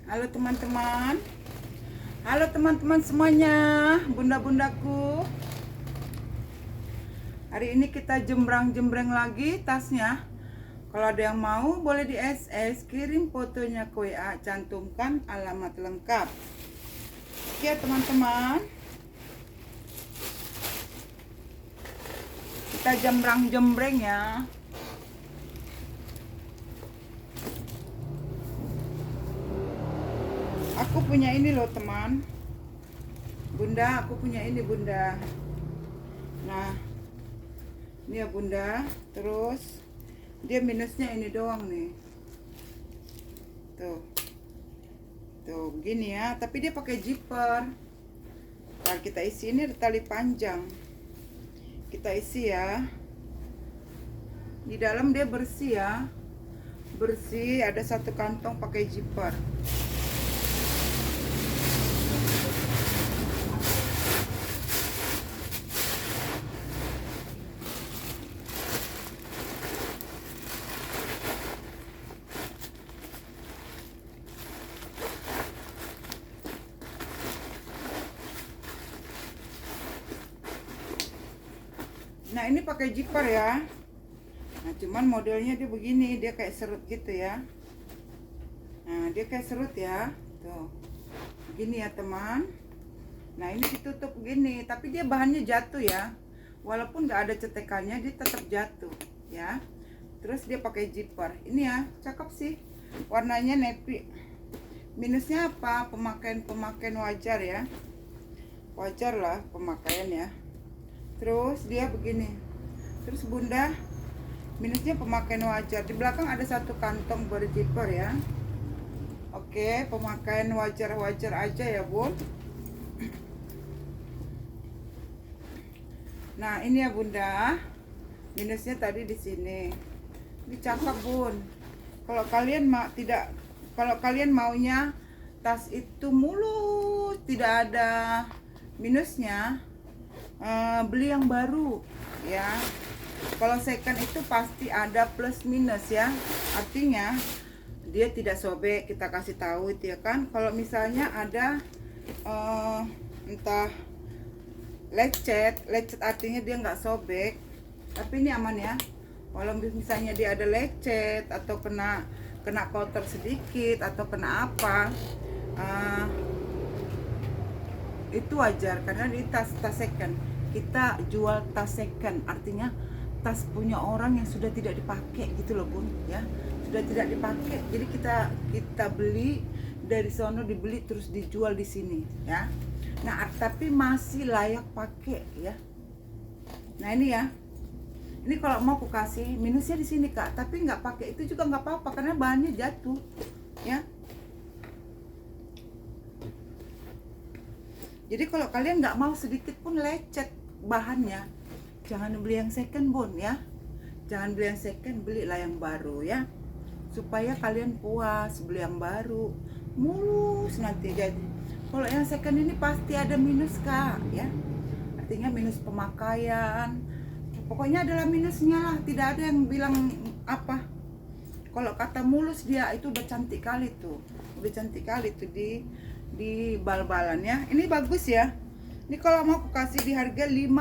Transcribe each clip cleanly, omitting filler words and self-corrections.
Halo teman-teman. Halo teman-teman semuanya, bunda-bundaku. Hari ini kita jembrang-jembreng lagi tasnya. Kalau ada yang mau boleh di SS, kirim fotonya ke WA, cantumkan alamat lengkap. Oke teman-teman. Kita jembrang-jembreng ya. Aku punya ini loh teman. Bunda, aku punya ini bunda. Nah, ini ya bunda. Terus dia minusnya ini doang nih. Tuh begini ya. Tapi dia pakai zipper. Nah, kita isi ini tali panjang. Kita isi ya. Di dalam dia bersih ya. Bersih, ada satu kantong pakai zipper. Nah ini pakai zipper ya. Nah cuman modelnya dia begini, dia kayak serut gitu ya. Nah dia kayak serut ya. Tuh begini ya teman. Nah ini ditutup begini, tapi dia bahannya jatuh ya. Walaupun nggak ada cetekannya, dia tetap jatuh ya. Terus dia pakai zipper. Ini ya cakep sih, warnanya navy. Minusnya apa? Pemakaian wajar ya. Wajar lah pemakaian ya. Terus dia begini. Terus bunda, minusnya pemakaian wajar. Di belakang ada satu kantong berzipper ya. Oke, pemakaian wajar-wajar aja ya bun. Nah ini ya bunda, minusnya tadi di sini. Ini cakep bun. Kalau kalian kalau kalian maunya tas itu mulus, tidak ada minusnya, beli yang baru ya. Kalau second itu pasti ada plus minus ya, artinya dia tidak sobek. Kita kasih tahu itu ya kan. Kalau misalnya ada entah lecet artinya dia nggak sobek, tapi ini aman ya. Walau misalnya dia ada lecet atau kena kotor sedikit atau kena apa, itu wajar karena di tas second. Kita jual tas second, artinya tas punya orang yang sudah tidak dipakai gitu loh bun ya, sudah tidak dipakai. Jadi kita beli dari sono, dibeli terus dijual di sini ya. Nah tapi masih layak pakai ya. Nah ini ya, ini kalau mau aku kasih minusnya di sini kak, tapi nggak pakai itu juga nggak apa-apa karena bahannya jatuh ya. Jadi kalau kalian nggak mau sedikit pun lecet bahannya, jangan beli yang second bun ya. Jangan beli yang second, belilah yang baru ya. Supaya kalian puas, beli yang baru mulus nanti. Jadi kalau yang second ini pasti ada minus kak ya. Artinya minus pemakaian. Pokoknya adalah minusnya lah, tidak ada yang bilang apa. Kalau kata mulus dia itu udah cantik kali tuh. Udah cantik kali tuh di bal-balan ya. Ini bagus ya. Ini kalau mau aku kasih di harga 55.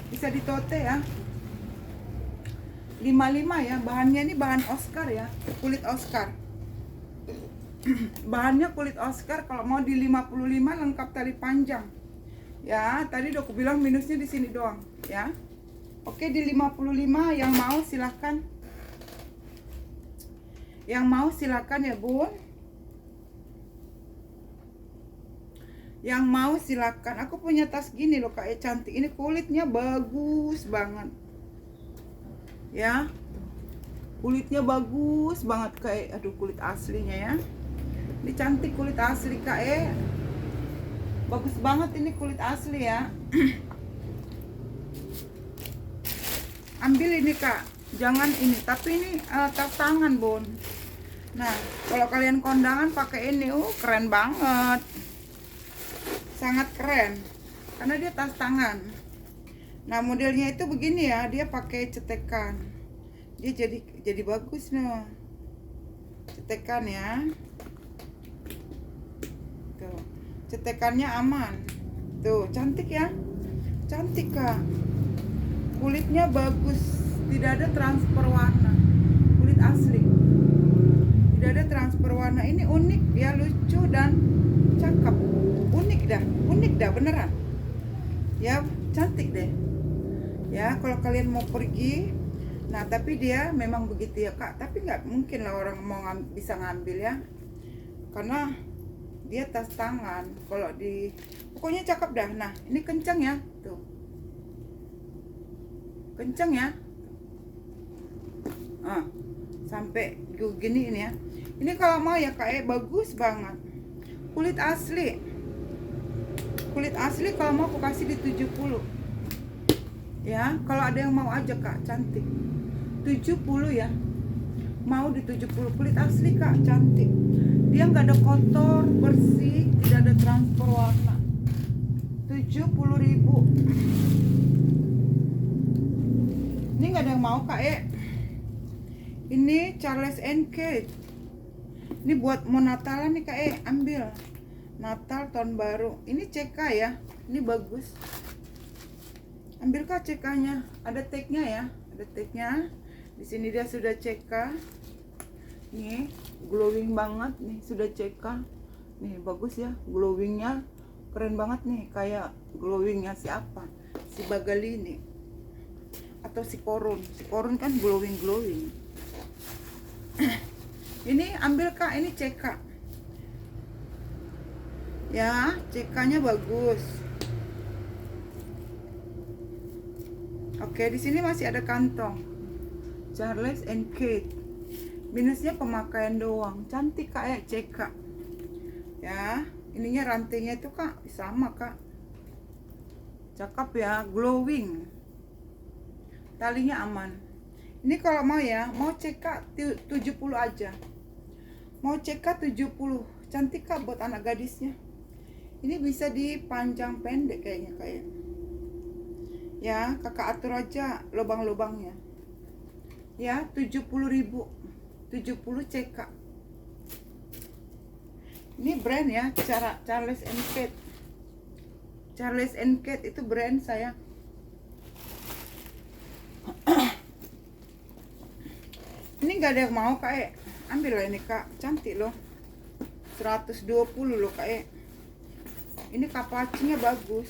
Bisa ditote ya. 55 ya. Bahannya ini bahan Oscar ya. Kulit Oscar. Bahannya kulit Oscar. Kalau mau di 55 lengkap tali panjang. Ya, tadi udah aku bilang minusnya di sini doang ya. Oke, di 55 yang mau silahkan. Yang mau silakan ya bun. Yang mau silakan. Aku punya tas gini loh kayak cantik. Ini kulitnya bagus banget ya. Kulitnya bagus banget kayak, aduh kulit aslinya ya. Ini cantik kulit asli kak. Bagus banget ini kulit asli ya. Ambil ini kak, jangan ini, tapi ini tas tangan bun. Nah kalau kalian kondangan pakai ini, keren banget, sangat keren karena dia tas tangan. Nah modelnya itu begini ya, dia pakai cetekan, dia jadi bagus nih cetekan ya. Tuh, cetekannya aman. Tuh, cantik ya. Cantik Kak. Kulitnya bagus, tidak ada transfer warna. Kulit asli. Tidak ada transfer warna. Ini unik, dia lucu dan cakep. Unik dah beneran. Ya, cantik deh. Ya, kalau kalian mau pergi, nah tapi dia memang begitu ya Kak. Tapi nggak mungkin lah orang mau bisa ngambil ya, karena dia tas tangan. Kalau di, pokoknya cakep dah. Nah, ini kencang ya, tuh, kencang ya. Sampai gini ini ya. Ini kalau mau ya Kak, bagus banget. Kulit asli. Kulit asli, kalau mau aku kasih di 70. Ya, kalau ada yang mau aja Kak, cantik. 70 ya. Mau di 70. Kulit asli Kak, cantik. Dia nggak ada kotor, bersih, tidak ada transfer warna. 70.000. Ini nggak ada yang mau Kak, Ini Charles & Kate. Ini buat mau Natalan nih Kak, ambil. Natal, tahun baru. Ini CK ya. Ini bagus. Ambil Kak CK-nya. Ada tag-nya ya. Ada tag-nya. Di sini dia sudah CK. Nih, glowing banget nih, sudah CK. Nih, bagus ya. Glowingnya keren banget nih, kayak glowingnya siapa? Si Bagalini. Atau si Korun. Si Korun kan glowing. Ini ambil Kak, ini CK. Ya, CK-nya bagus. Oke, di sini masih ada kantong. Charles & Kate. Minusnya pemakaian doang. Cantik Kak, CK. Ya, ininya rantainya itu Kak sama Kak. Cakep ya, glowing. Talinya aman. Ini kalau mau ya, mau CK 70 aja. Mau CK 70. Cantik Kak buat anak gadisnya. Ini bisa dipanjang pendek kayaknya kayak. Ya, Kakak atur aja lubang-lubangnya. Ya, 70.000. 70 CK. Ini brand ya, Charles & Kate. Charles & Kate itu brand saya. Ini nggak ada yang mau Kak, ambil lah ini Kak, cantik loh. 120 loh Kak, Ini kapacinya bagus.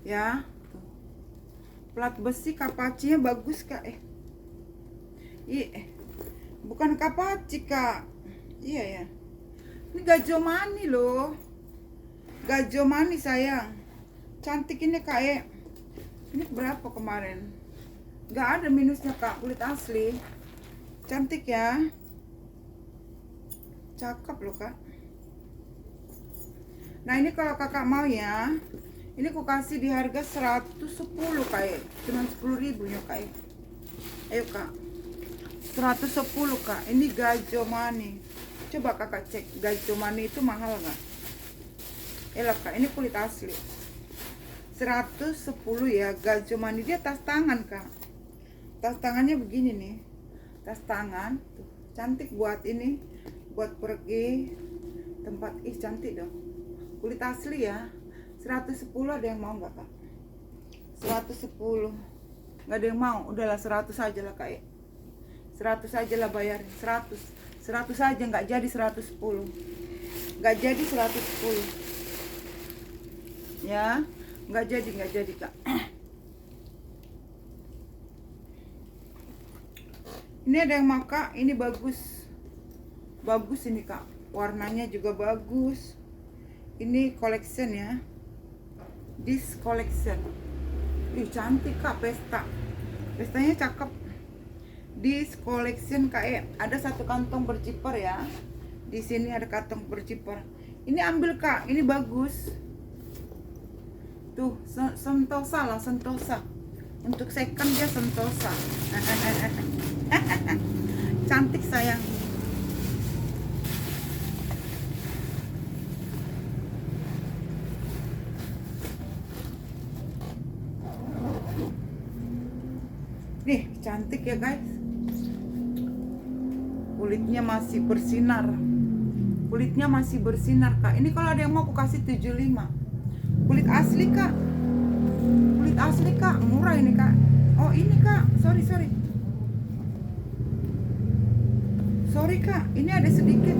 Ya. Plat besi kapacinya bagus Kak, bukan kapaci Kak. Iya ya. Ini gajomani loh. Gajomani sayang. Cantik ini Kak, Ini berapa kemarin? Nggak ada minusnya Kak, kulit asli. Cantik ya. Cakep loh Kak. Nah ini kalau kakak mau ya, ini aku kasih di harga 110 Kak, Cuman 10.000 ya Kak, Ayo Kak, 110 Kak. Ini gajomani. Coba kakak cek, gajomani itu mahal nggak? Elah Kak, ini kulit asli. 110 ya, gajomani. Dia tas tangan Kak. Tas tangannya begini nih. Tas tangan tuh. Cantik buat ini, buat pergi tempat. Cantik dong. Kulit asli ya. 110 ada yang mau nggak Kak? 110. Nggak ada yang mau. Udahlah 100 aja lah Kak, 100 aja lah bayar. 100 aja, nggak jadi 110. Nggak jadi 110. Ya, nggak jadi Kak. Ini ada yang mau Kak, ini bagus. Bagus ini Kak. Warnanya juga bagus. Ini collection ya. This collection. Cantik Kak, pesta. Pestanya cakep. This collection Kak, ada satu kantong berciper ya. Di sini ada kantong berciper. Ini ambil Kak, ini bagus. Tuh, sentosa lah, sentosa. Untuk second dia sentosa. Cantik sayang. Nih, cantik ya guys. Kulitnya masih bersinar. Kulitnya masih bersinar kak. Ini kalau ada yang mau aku kasih 75. Kulit asli kak. Kulit asli kak, murah ini kak. Oh ini kak, sorry kak, ini ada sedikit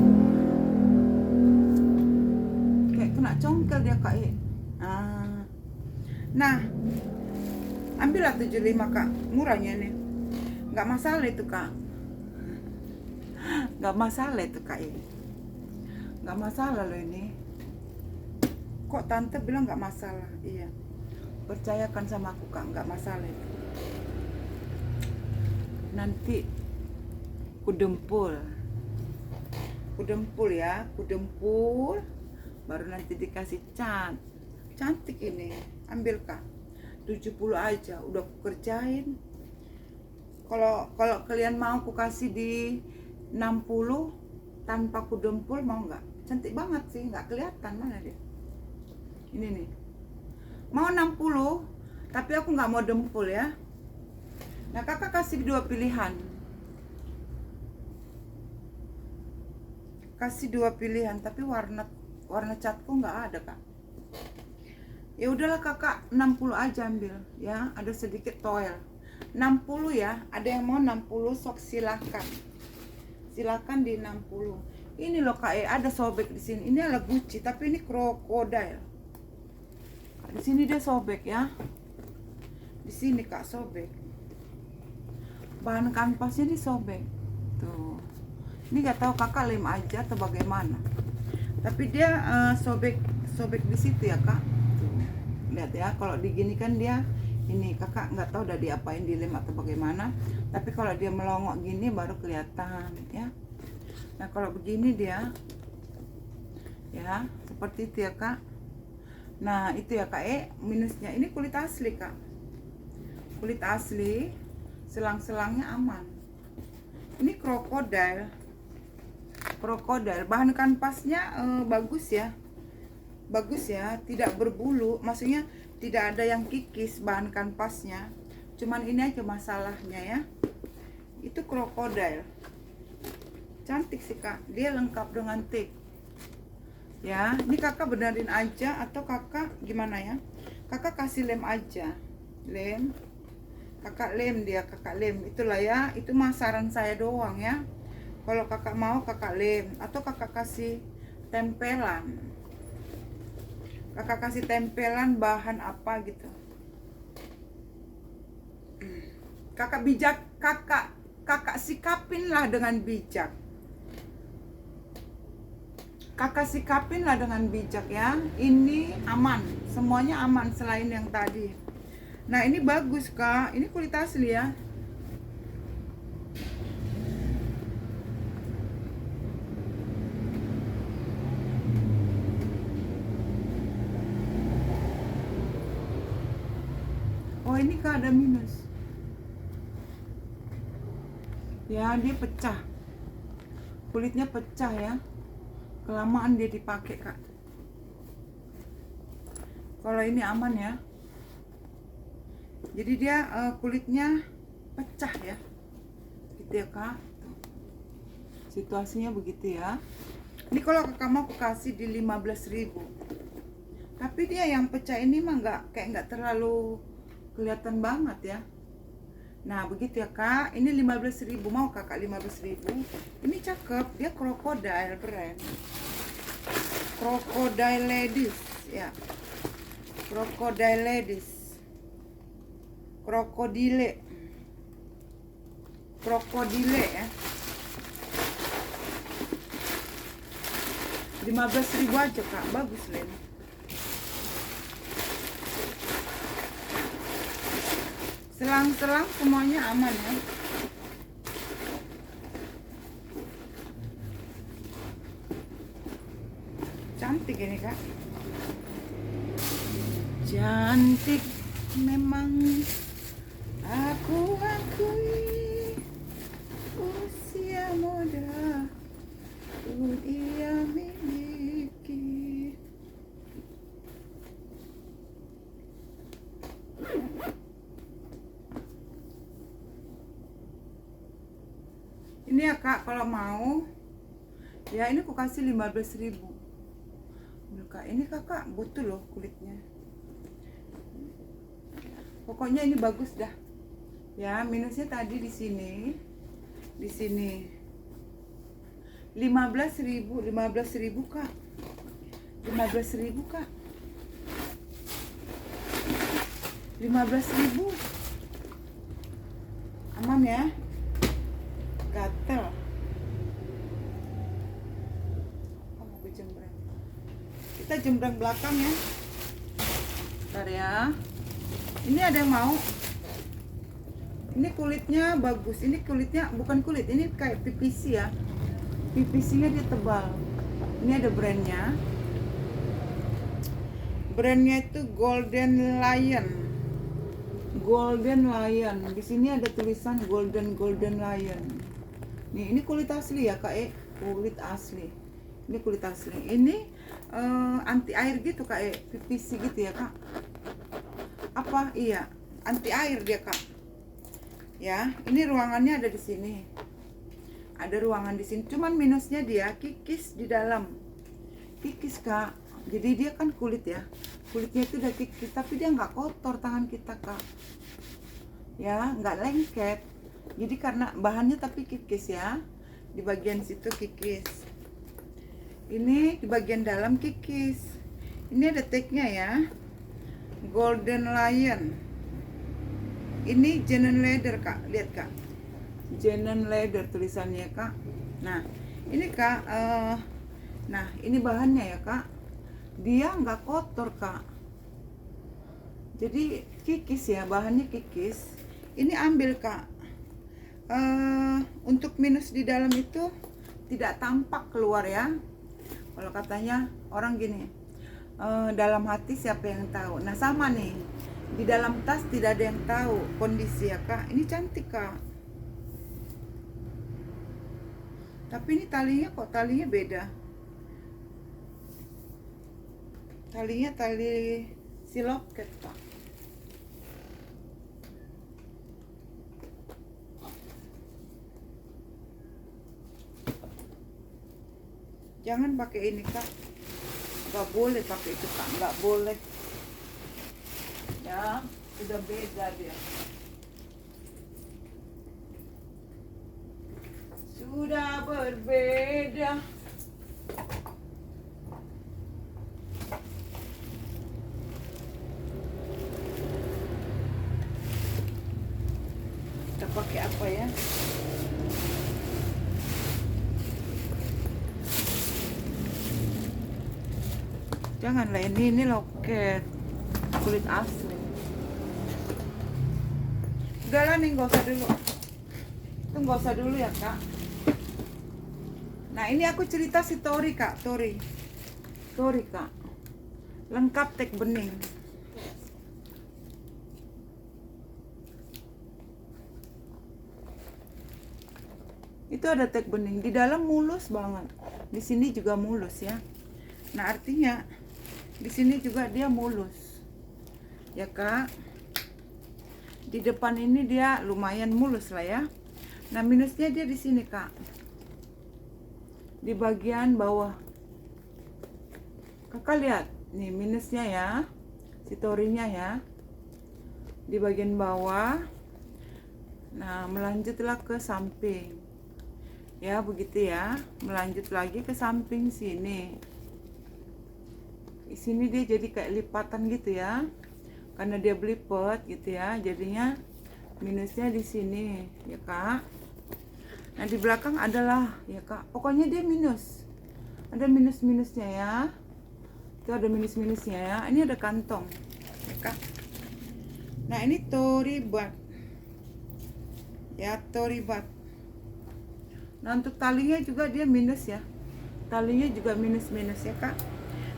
kayak kena congkel dia kak. Nah, ambillah 75 kak, murahnya nih. Nggak masalah itu kak. Nggak masalah itu kak ini. Nggak masalah loh ini. Kok tante bilang nggak masalah? Iya. Percayakan sama aku kak, nggak masalah itu. Nanti kudempul ya, kudempul. Baru nanti dikasih cat. Cantik ini. Ambil kak. 70 aja, udah aku kerjain. Kalau kalian mau aku kasih di 60 tanpa kudempul mau nggak? Cantik banget sih, nggak kelihatan mana dia. Ini nih. Mau 60, tapi aku nggak mau dempul ya. Nah kakak kasih 2 pilihan. Kasih 2 pilihan, tapi warna catku nggak ada kak. Ya udahlah kakak 60 aja ambil ya, ada sedikit toel. 60 ya, ada yang mau 60 sok silakan. Silakan di 60. Ini loh kak, ada sobek di sini. Ini adalah Gucci, tapi ini krokodil. Di sini dia sobek ya. Di sini kak sobek. Bahan kanvasnya disobek. Tuh. Ini nggak tahu kakak lem aja atau bagaimana. Tapi dia sobek di situ ya kak. Tuh. Lihat ya, kalau digini kan dia ini kakak nggak tahu udah diapain, dilem atau bagaimana. Tapi kalau dia melongok gini baru kelihatan ya. Nah kalau begini dia ya seperti itu ya kak. Nah itu ya kak, minusnya ini kulit asli kak. Kulit asli, selang-selangnya aman. Ini krokodil. Bahan kanvasnya bagus ya, tidak berbulu, maksudnya tidak ada yang kikis bahan kanvasnya. Cuman ini aja masalahnya ya, itu krokodil. Cantik sih kak, dia lengkap dengan tag ya. Ini kakak benerin aja atau kakak gimana ya? Kakak kasih lem aja, lem. Kakak lem dia, kakak lem. Itulah ya, itu mah saran saya doang ya. Kalau kakak mau kakak lem atau kakak kasih tempelan. Kakak kasih tempelan bahan apa gitu. Kakak bijak, kakak sikapinlah dengan bijak. Kakak sikapinlah dengan bijak ya. Ini aman, semuanya aman selain yang tadi. Nah ini bagus kak, ini kulit asli ya. Oh ini kak ada minus. Ya dia pecah, kulitnya pecah ya. Kelamaan dia dipakai kak. Kalau ini aman ya. Jadi dia kulitnya pecah ya. Gitu ya kak. Situasinya begitu ya. Ini kalau kakak mau aku kasih di 15.000. Tapi dia yang pecah ini mah nggak terlalu kelihatan banget ya. Nah begitu ya kak. Ini 15.000, mau kakak 15.000. Ini cakep, dia krokodil brand. Krokodil ladies ya. Krokodil ladies. Krokodile ya. 15.000 aja kak, bagus Len. Selang-selang semuanya aman ya. Cantik ini kak. Cantik memang aku akui, usia muda pun ia miliki. Ini ya kak, kalau mau Ya ini aku kasih 15.000. Kak, ini kakak butuh loh kulitnya. Pokoknya ini bagus dah. Ya, minusnya tadi di sini. Di sini 15.000 Kak. 15.000 Kak. 15.000. Aman ya? Gatel. Oh, mau ke jembreng. Kita jembreng belakang ya. Bentar ya. Ini ada yang mau? Ini kulitnya bagus. Ini kulitnya bukan kulit, ini kayak PVC ya. PVC-nya dia tebal. Ini ada brandnya. Brandnya itu Golden Lion. Golden Lion. Di sini ada tulisan Golden Lion. Nih, ini kulit asli ya, Kak. Kulit asli. Ini kulit asli. Ini anti air gitu, Kak. PVC gitu ya, Kak. Apa? Iya, anti air dia, Kak. Ya, ini ruangannya ada di sini. Ada ruangan di sini. Cuman minusnya dia kikis di dalam. Kikis, Kak. Jadi dia kan kulit ya. Kulitnya itu udah kikis, tapi dia nggak kotor tangan kita, Kak. Ya, nggak lengket. Jadi karena bahannya tapi kikis ya. Di bagian situ kikis. Ini di bagian dalam kikis. Ini ada tagnya ya. Golden Lion. Ini genuine leather, Kak. Lihat, Kak. Genuine leather tulisannya, Kak. Nah, ini Kak. Nah, ini bahannya ya, Kak. Dia nggak kotor, Kak. Jadi kikis ya, bahannya kikis. Ini ambil, Kak. Untuk minus di dalam itu tidak tampak keluar ya. Kalau katanya orang gini, dalam hati siapa yang tahu. Nah, sama nih. Di dalam tas tidak ada yang tahu kondisi ya, Kak. Ini cantik, Kak. Tapi ini talinya beda. Talinya tali siloket, Kak. Jangan pakai ini, Kak. Nggak boleh pakai itu, Kak. Nggak boleh. Ya, udah beda dia. Sudah berbeda. Kita pakai apa ya? Janganlah, ini loket kulit asli. Udahlah nih, nggak usah dulu. Itu nggak usah dulu ya, Kak. Nah, ini aku cerita si Tori, Kak. Tori, Kak. Lengkap tek bening. Itu ada tek bening. Di dalam mulus banget. Di sini juga mulus ya. Nah, artinya di sini juga dia mulus. Ya, Kak. Di depan ini dia lumayan mulus lah ya. Nah, minusnya dia di sini, Kak. Di bagian bawah. Kakak lihat, nih minusnya ya. Si torinya ya. Di bagian bawah. Nah, melanjutlah ke samping. Ya, begitu ya. Melanjut lagi ke samping sini. Di sini dia jadi kayak lipatan gitu ya. Karena dia belipet gitu ya. Jadinya minusnya di sini, ya, Kak. Nah, di belakang adalah ya, Kak. Pokoknya dia minus. Ada minus-minusnya ya. Itu ada minus-minusnya ya. Ini ada kantong, ya, Kak. Nah, ini Tory Burch. Ya, Tory Burch. Nah, untuk talinya juga dia minus ya. Talinya juga minus-minus ya, Kak.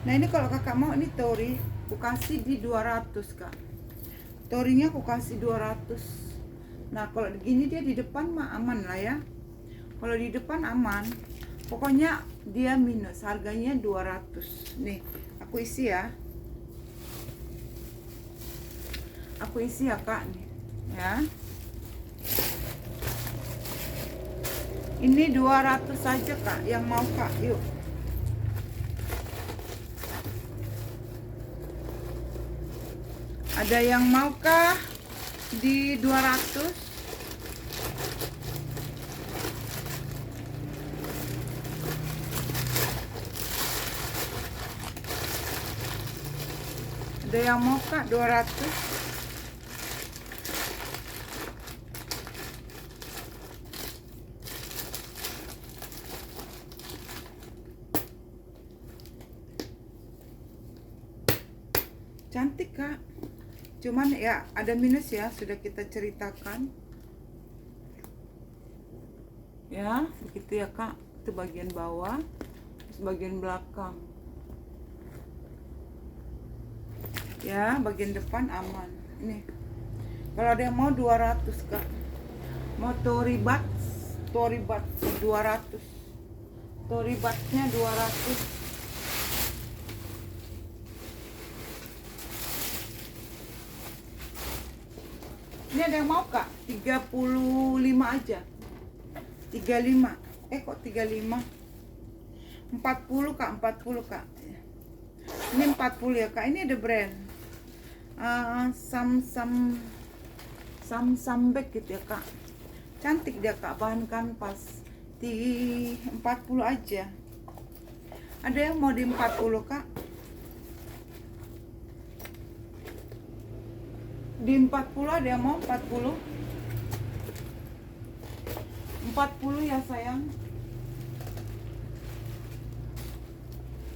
Nah, ini kalau Kakak mau ini Tory, aku kasih di 200, Kak. Torinya aku kasih 200. Nah, kalau gini dia di depan mah aman lah ya. Kalau di depan aman. Pokoknya dia minus, harganya 200. Nih, aku isi ya. Aku isi ya, Kak nih. Ya. Ini 200 saja Kak, yang mau Kak, yuk. Ada yang mau kah di 200? Ada yang mau kak 200? Cantik kak, cuman ya ada minus ya, sudah kita ceritakan ya, begitu ya kak. Itu bagian bawah, terus bagian belakang ya, bagian depan aman. Ini kalau ada yang mau 200 kak, mau toribat 200, toribatnya 200. Ini ada yang mau kak, 35 aja. 35, kok 35? 40 kak, 40 kak. Ini 40 ya kak, ini ada brand Samsambek gitu ya kak. Cantik dia kak, bahan kanvas. Di 40 aja. Ada yang mau di 40 kak? Di 40 ada yang mau 40? 40 ya sayang.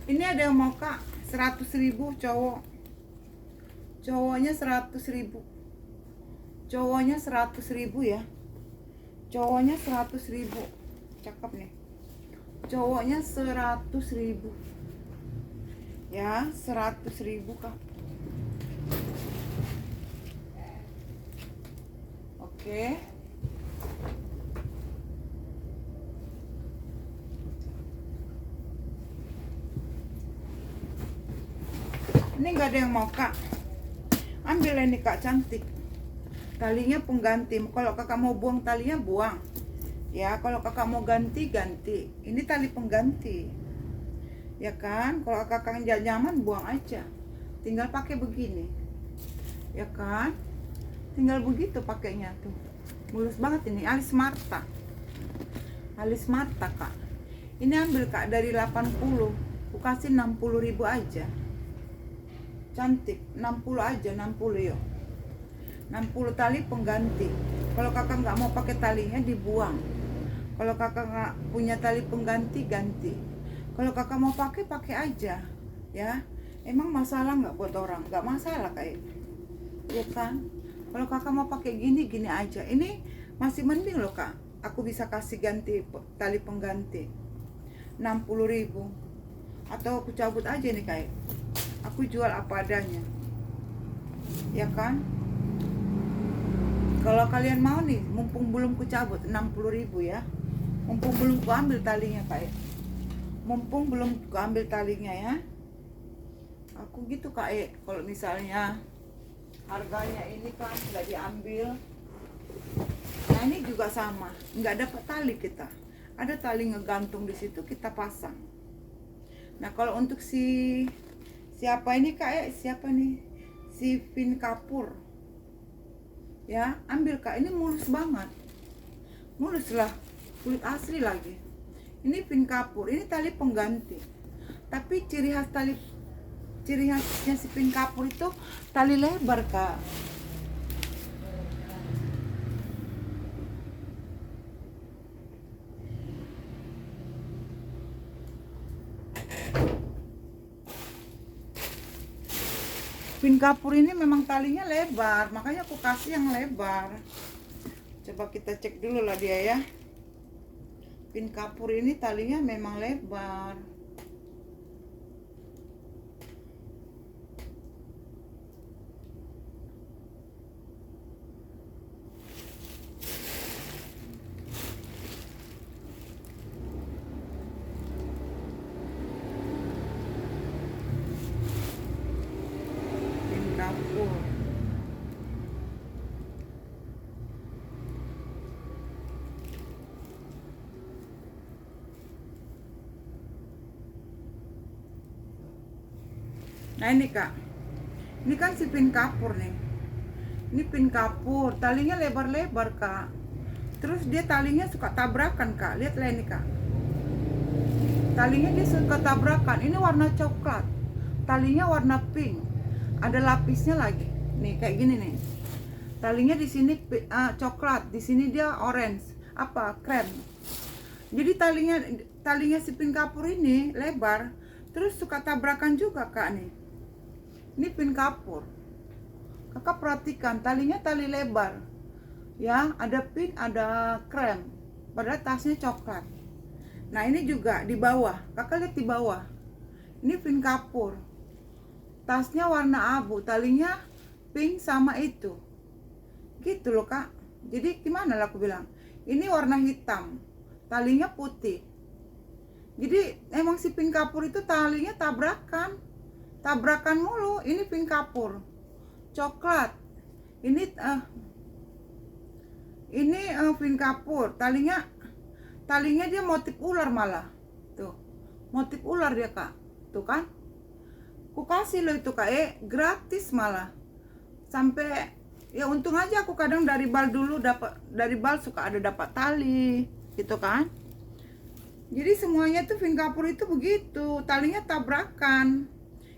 Ini ada yang mau kak, 100.000 cowok. Cowoknya 100.000. Cowoknya 100.000 ya. Cowoknya 100.000. Cakep nih. Cowoknya 100.000. Ya, 100.000 kak. Oke. Ini nggak ada yang mau kak. Ambil ini kak, cantik. Talinya pengganti. Kalau kakak mau buang talinya, buang. Ya, kalau kakak mau ganti, ganti. Ini tali pengganti. Ya kan? Kalau kakak nggak nyaman, buang aja. Tinggal pakai begini. Ya kan? Tinggal begitu pakainya tuh. Mulus banget ini, alis mata. Alis mata kak. Ini ambil kak dari 80. Aku kasih 60.000 aja. Cantik, 60 aja, 60 yuk. 60 tali pengganti. Kalau kakak nggak mau pakai talinya, dibuang. Kalau kakak nggak punya tali pengganti, ganti. Kalau kakak mau pakai, pakai aja. Ya, emang masalah nggak buat orang? Nggak masalah kayak, ya kan? Kalau kakak mau pakai gini, gini aja. Ini masih mending loh kak. Aku bisa kasih ganti tali pengganti 60.000. Atau aku cabut aja nih kayak. Aku jual apa adanya. Ya kan? Kalau kalian mau nih, mumpung belum kucabut 60.000 ya. Mumpung belum kuambil talinya kayak. Mumpung belum kuambil talinya ya. Aku gitu kak. Kalau misalnya harganya ini kan nggak diambil, nah ini juga sama, nggak dapat tali kita, ada tali ngegantung di situ, kita pasang. Nah kalau untuk siapa ini kak, siapa nih, si pin kapur ya, ambil kak, ini mulus banget, mulus lah, kulit asli lagi. Ini pin kapur, ini tali pengganti, tapi ciri khasnya si pin kapur itu tali lebar kak. Pin kapur ini memang talinya lebar, makanya aku kasih yang lebar. Coba kita cek dulu lah dia ya. Pin kapur ini talinya memang lebar. Kapur. Nah ini kak, ini kan si pin kapur nih. Ini pin kapur, talinya lebar-lebar kak. Terus dia talinya suka tabrakan kak. Lihatlah ini kak. Talinya dia suka tabrakan. Ini warna coklat, talinya warna pink. Ada lapisnya lagi. Nih kayak gini nih. Talinya di sini coklat, di sini dia orange, apa krem. Jadi talinya si pin kapur ini lebar, terus suka tabrakan juga kak nih. Ini pin kapur. Kakak perhatikan talinya tali lebar. Ya, ada pink, ada krem. Padahal tasnya coklat. Nah, ini juga di bawah. Kakak lihat di bawah. Ini pin kapur. Tasnya warna abu, talinya pink sama itu. Gitu loh, Kak. Jadi gimana lah aku bilang? Ini warna hitam. Talinya putih. Jadi emang si pin kapur itu talinya tabrakan. Tabrakan mulu. Ini pin kapur. Coklat. Ini pin kapur, talinya dia motif ular malah. Tuh. Motif ular dia, Kak. Tuh kan? Aku kasih lo itu, Kak, gratis malah. Sampai ya untung aja aku kadang dari bal dulu dari bal suka ada dapat tali, gitu kan? Jadi semuanya tuh pin kapur itu begitu, talinya tabrakan.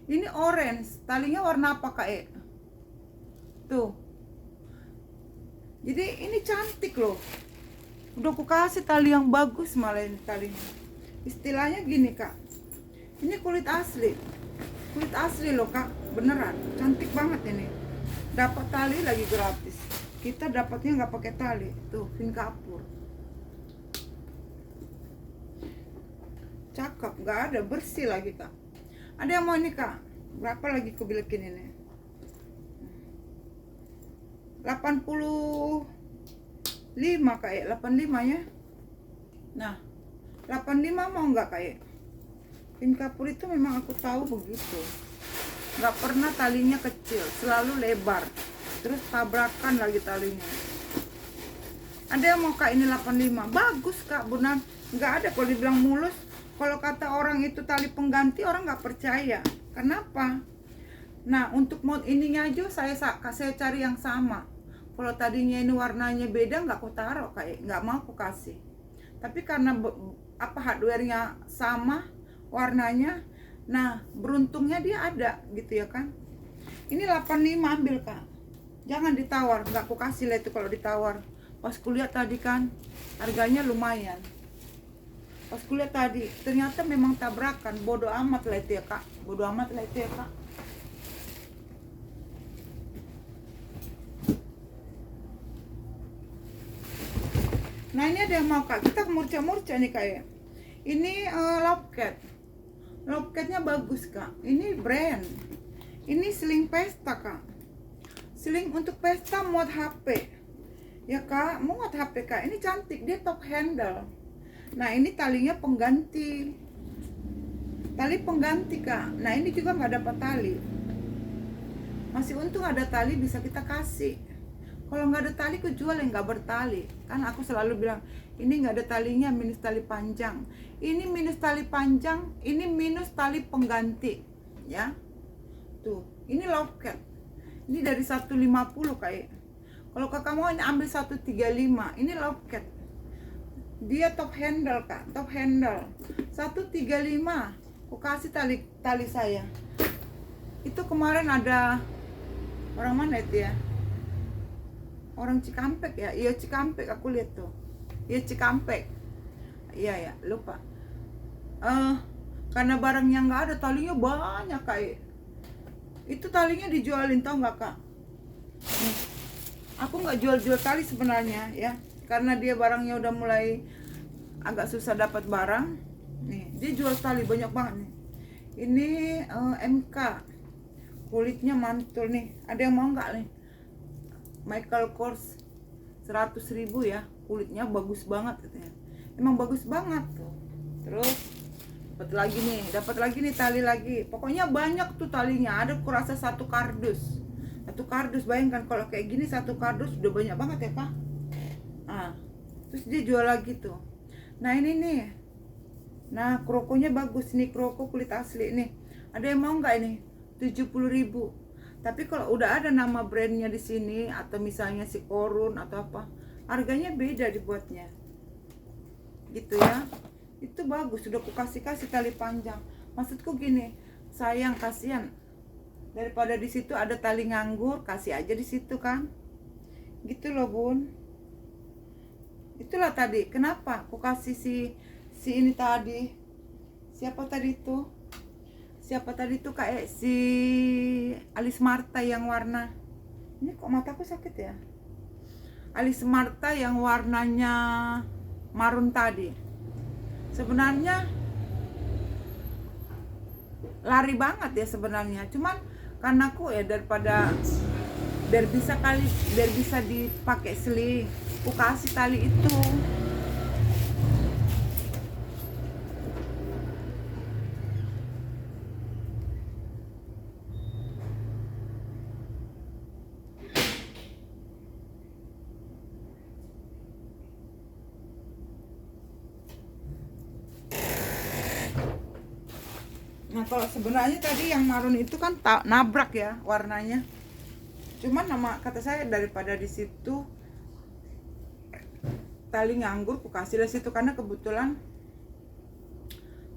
Ini orange, talinya warna apa, Kak? Tuh. Jadi ini cantik loh. Udah aku kasih tali yang bagus malah ini talinya. Istilahnya gini kak, ini kulit asli. Kulit asli loh kak, beneran. Cantik banget ini. Dapat tali lagi gratis. Kita dapatnya nggak pakai tali. Tuh, pin kapur. Cakep, nggak ada, bersih lagi kak. Ada yang mau ini kak? Berapa lagi aku bilekin ini? 85 kayak 85 ya. Nah 85 mau nggak kayak pin kapur itu memang aku tahu begitu, nggak pernah talinya kecil, selalu lebar, terus tabrakan lagi talinya. Ada yang mau kak ini 85? Bagus kak, benar, nggak ada. Kalau dibilang mulus, kalau kata orang itu tali pengganti, orang nggak percaya. Kenapa? Nah untuk mod ininya aja saya cari yang sama. Kalau tadinya ini warnanya beda, nggak aku taruh, kayak nggak mau aku kasih. Tapi karena hardware-nya sama warnanya, nah beruntungnya dia ada gitu ya kan. Ini 85 ambil kak, jangan ditawar, nggak aku kasih lah itu kalau ditawar. Pas kuliah tadi kan harganya lumayan. Pas kuliah tadi ternyata memang tabrakan, bodoh amat lah itu ya kak, bodoh amat lah itu ya kak. Nah ini ada yang mau kak, kita murca-murca nih kayak ini locketnya bagus kak, ini brand, ini seling pesta kak, seling untuk pesta muat HP ya kak, muat HP kak. Ini cantik, dia top handle. Nah ini talinya pengganti, tali pengganti kak. Nah ini juga nggak dapat tali, masih untung ada tali bisa kita kasih. Kalau nggak ada tali aku jual yang nggak bertali. Kan aku selalu bilang ini nggak ada talinya, minus tali panjang. Ini minus tali panjang, ini minus tali pengganti, ya. Tuh, ini loket. Ini dari 150 kayak. Kalau kakak mau ini ambil 135. Ini loket. Dia top handle kak, top handle. 135. Aku kasih tali saya. Itu kemarin ada orang mana itu ya? Orang Cikampek ya, iya Cikampek aku lihat tuh, iya Cikampek, iya ya lupa. Karena barangnya nggak ada, talinya banyak kayak. Itu talinya dijualin tau nggak kak? Aku nggak jual tali sebenarnya ya, karena dia barangnya udah mulai agak susah dapat barang. Nih dia jual tali banyak banget nih. Ini MK, kulitnya mantul nih. Ada yang mau nggak nih? Michael Kors 100.000 ya, kulitnya bagus banget katanya. Emang bagus banget tuh. Terus dapat lagi nih tali lagi. Pokoknya banyak tuh talinya. Ada kurasa satu kardus. Bayangkan kalau kayak gini satu kardus udah banyak banget ya kak. Terus dia jual lagi tuh. Nah ini nih. Nah krokonya bagus nih, kroko kulit asli nih. Ada yang mau nggak ini? 70.000. Tapi kalau udah ada nama brandnya di sini atau misalnya si Korun atau apa, harganya beda dibuatnya. Gitu ya. Itu bagus, sudah aku kasih tali panjang. Maksudku gini, sayang, kasihan. Daripada di situ ada tali nganggur, kasih aja di situ kan. Gitu loh, Bun. Itulah tadi, kenapa aku kasih si ini tadi. Siapa tadi itu kayak si Alice Marta yang warna, ini kok mataku sakit ya, Alice Marta yang warnanya marun tadi. Sebenarnya lari banget ya sebenarnya, cuman karena aku ya daripada biar bisa dipakai seling, aku kasih tali itu. Nah kalau sebenarnya tadi yang marun itu kan nabrak ya warnanya. Cuman nama kata saya daripada di situ tali nganggur, aku kasih di situ karena kebetulan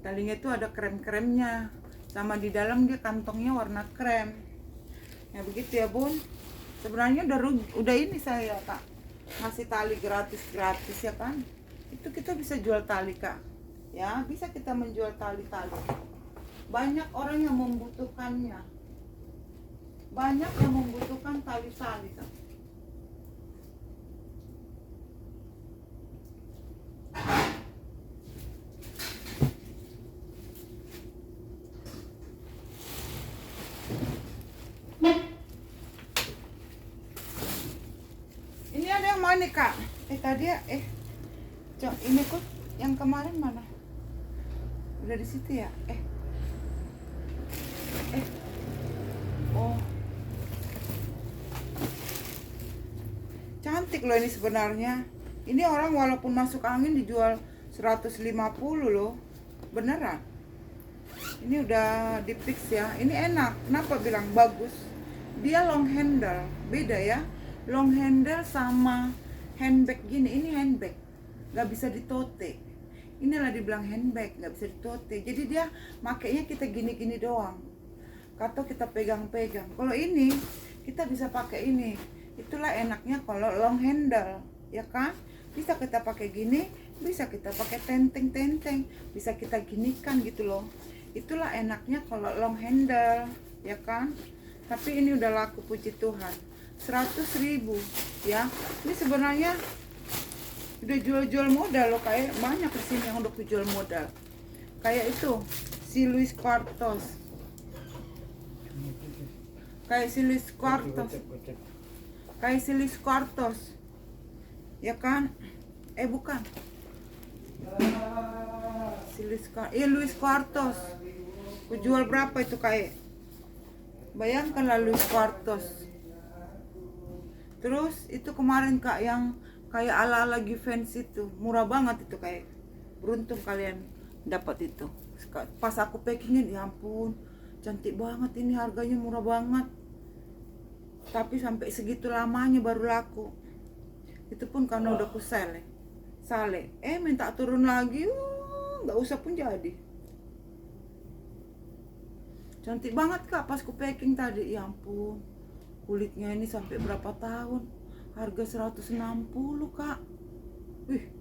talinya itu ada krem-kremnya, sama di dalam dia kantongnya warna krem. Ya begitu ya, Bun. Sebenarnya udah ini saya Kak ngasih tali gratis ya kan. Itu kita bisa jual tali Kak. Ya, bisa kita menjual tali-tali. Banyak orang yang membutuhkannya. Banyak yang membutuhkan tali-tali Kak. Ini ada yang mana Kak? Tadi ya, ini kok yang kemarin mana? Udah di situ ya? Oh. Cantik loh ini sebenarnya. Ini orang walaupun masuk angin dijual 150 loh. Beneran. Ini udah di fix ya. Ini enak. Kenapa bilang bagus? Dia long handle. Beda ya. Long handle sama handbag gini. Ini handbag. Gak bisa ditote. Inilah dibilang handbag. Gak bisa ditote. Jadi dia makainya kita gini-gini doang. Atau kita pegang-pegang. Kalau ini kita bisa pakai ini. Itulah enaknya kalau long handle, ya kan? Bisa kita pakai gini, bisa kita pakai tenteng-tenteng, bisa kita ginikan gitu loh. Itulah enaknya kalau long handle, ya kan? Tapi ini udah laku puji Tuhan. 100.000 ya. Ini sebenarnya udah jual-jual modal loh, kayak banyak di sini yang udah jual modal. Kayak itu si Luis Quartos. Kayak si Luis Quartos. Ya kan? Bukan. Luis Quartos. Ku jual berapa itu kayak? Bayangkanlah Luis Quartos. Terus itu kemarin Kak yang kayak ala-ala Givenchy itu, murah banget itu kayak. Beruntung kalian dapat itu. Pas aku packingin, ya ampun, cantik banget ini, harganya murah banget. Tapi sampai segitu lamanya baru laku. Itu pun karena udah ku sale. Minta turun lagi, nggak usah pun jadi. Cantik banget Kak pas ku packing tadi. Ya ampun, kulitnya ini sampai berapa tahun. Harga 160 Kak. Wih,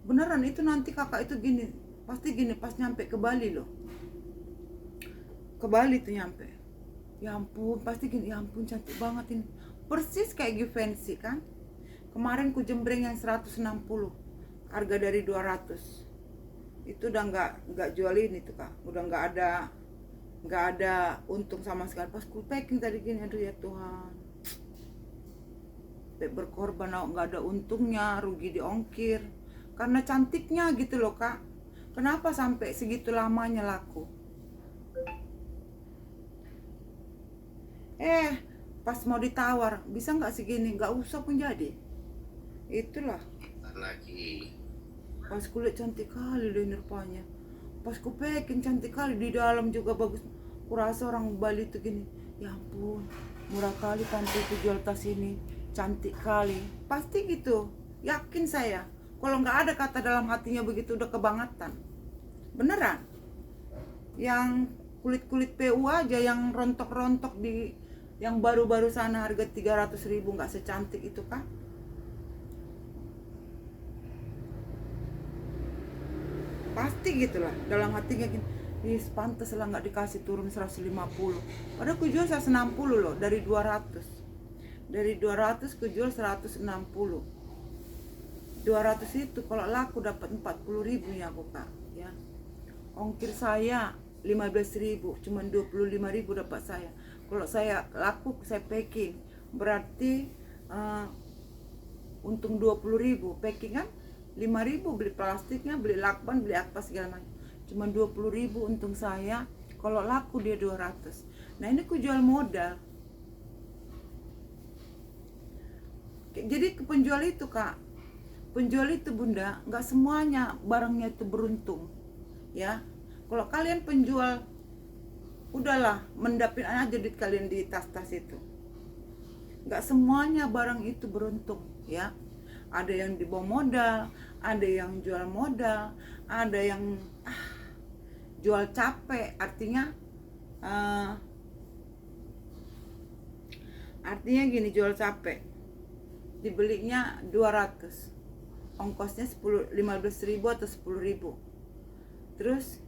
beneran itu nanti kakak itu gini. Pasti gini pas nyampe ke Bali loh. Ke Bali tuh nyampe. Ya ampun, pasti gini, ya ampun cantik banget ini. Persis kayak Givenchy kan. Kemarin ku jembreng yang 160. Harga dari 200. Itu udah nggak jualin itu Kak. Udah nggak ada untung sama sekali. Pas ku packing tadi gini, aduh ya Tuhan. Berkorban nggak ada untungnya, rugi di ongkir. Karena cantiknya gitu loh Kak. Kenapa sampai segitu lamanya laku? Pas mau ditawar, bisa nggak segini? Nggak usah pun jadi. Itulah. Lagi. Pas kulit cantik kali loh ini rupanya. Pas ku packing cantik kali, di dalam juga bagus. Kurasa orang Bali tuh gini, ya ampun, murah kali tante itu jual tas ini, cantik kali. Pasti gitu, yakin saya. Kalau nggak ada kata dalam hatinya begitu, udah kebangetan. Beneran. Yang kulit-kulit PU aja, yang rontok-rontok di yang baru-baru sana harga 300.000 nggak secantik itu kan. Pasti gitulah dalam hatinya gini, pantas lah nggak dikasih turun 150. Padahal ku jual 160 loh, dari 200. Dari 200 ku jual 160. 200 itu kalau laku dapat 40.000 ya aku kak ya. Ongkir saya 15.000, cuma 25.000 dapat saya. Kalau saya laku, saya packing, berarti untung 20.000. Packing kan 5.000, beli plastiknya, beli lakban, beli apa segala macam. Cuma 20.000 untung saya. Kalau laku dia 200. Nah ini ku jual modal. Jadi ke penjual itu kak, penjual itu bunda, nggak semuanya barangnya itu beruntung, ya. Kalau kalian penjual, udahlah mendapin aja duit kalian di tas-tas itu. Nggak semuanya barang itu beruntung, ya. Ada yang dibawa modal, ada yang jual modal, ada yang jual capek. Artinya gini, jual capek. Dibelinya 200. Ongkosnya 15.000 atau 10.000. Terus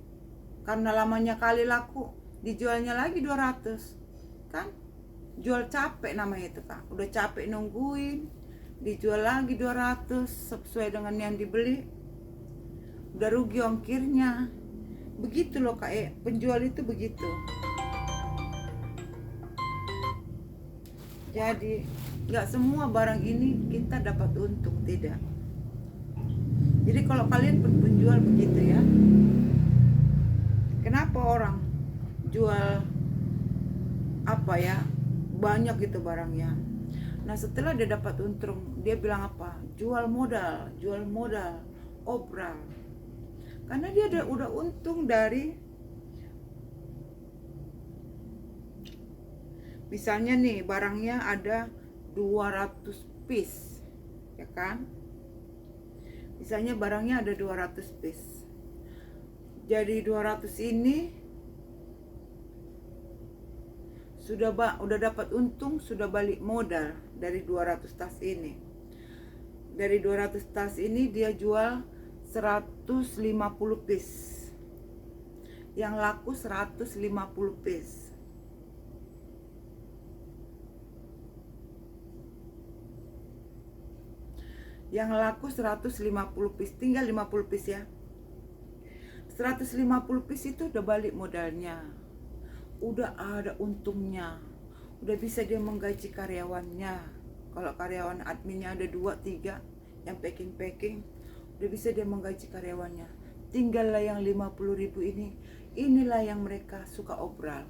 karena lamanya kali laku, dijualnya lagi 200. Kan jual capek namanya itu kak. Udah capek nungguin, dijual lagi 200 sesuai dengan yang dibeli. Udah rugi ongkirnya. Begitu loh kak, penjual itu begitu. Jadi nggak semua barang ini kita dapat untung, tidak. Jadi kalau kalian penjual begitu ya, kenapa orang jual apa ya, banyak gitu barangnya. Nah setelah dia dapat untung, dia bilang apa? Jual modal, obral. Karena dia udah untung dari, misalnya nih barangnya ada 200 piece, ya kan? Misalnya barangnya ada 200 piece. Jadi 200 ini udah dapat untung, sudah balik modal dari 200 tas ini. Dari 200 tas ini dia jual 150 piece. Yang laku 150 piece. Yang laku 150 piece, tinggal 50 piece ya. 150 piece itu udah balik modalnya. Udah ada untungnya. Udah bisa dia menggaji karyawannya. Kalau karyawan adminnya ada 2-3 yang packing, udah bisa dia menggaji karyawannya. Tinggallah yang 50.000 ini. Inilah yang mereka suka obral.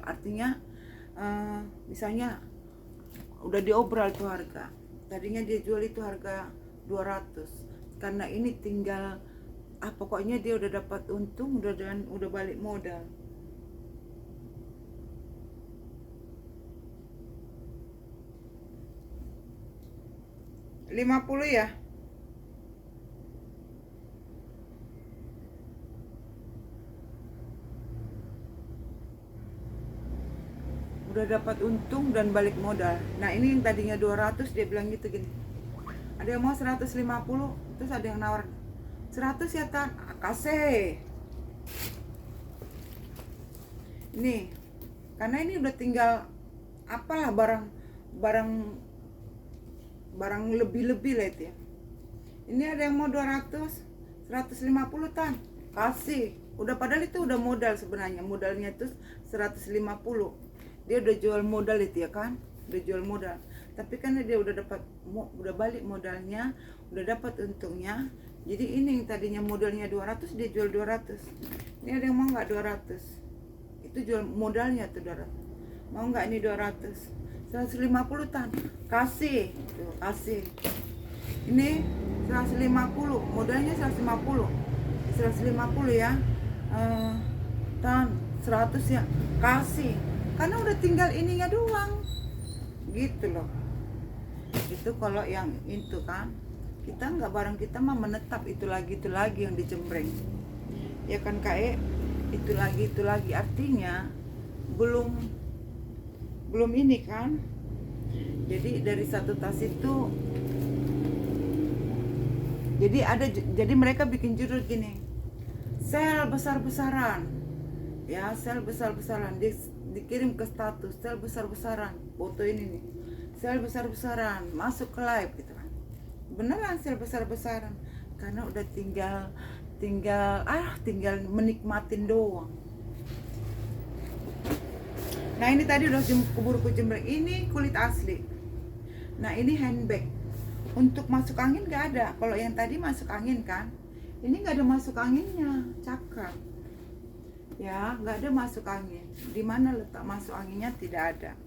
Artinya misalnya udah diobral tuh harga. Tadinya dia jual itu harga 200. Karena ini tinggal pokoknya dia udah dapat untung, udah balik modal. $50 ya. Udah dapat untung dan balik modal. Nah ini yang tadinya 200, dia bilang gitu gini, ada yang mau 150, terus ada yang nawar 100 ya Tan, kasih. Ini karena ini udah tinggal apalah barang lebih lah itu ya. Ini ada yang mau 200, 150 Tan, kasih. Udah padahal itu udah modal sebenarnya, modalnya itu 150. Dia udah jual modal itu ya kan, udah jual modal. Tapi karena dia udah balik modalnya, udah dapat untungnya. Jadi ini yang tadinya modalnya 200, dia jual 200. Ini ada yang mau nggak 200? Itu jual modalnya tuh 200. Mau nggak ini 200? 150 Tan, kasih. Tuh, kasih. Ini 150, modalnya 150. 150 ya. Tan, 100 ya kasih, karena udah tinggal ininya doang gitu loh. Itu kalau yang itu kan, kita nggak, barang kita mah menetap, itu lagi yang dicembreng ya kan Kak. Itu lagi artinya belum ini kan. Jadi dari satu tas itu, jadi mereka bikin judul gini, sel besar-besaran ya, sel besar-besaran, dikirim ke status, sel besar-besaran, foto ini nih, sel besar-besaran masuk ke live gitu kan. Beneran sel besar-besaran, karena udah tinggal menikmatin doang. Nah ini tadi udah keburu kujembreng, ini kulit asli. Nah ini handbag, untuk masuk angin gak ada. Kalau yang tadi masuk angin kan, ini gak ada masuk anginnya, cakep ya, gak ada masuk angin. Dimana letak masuk anginnya, tidak ada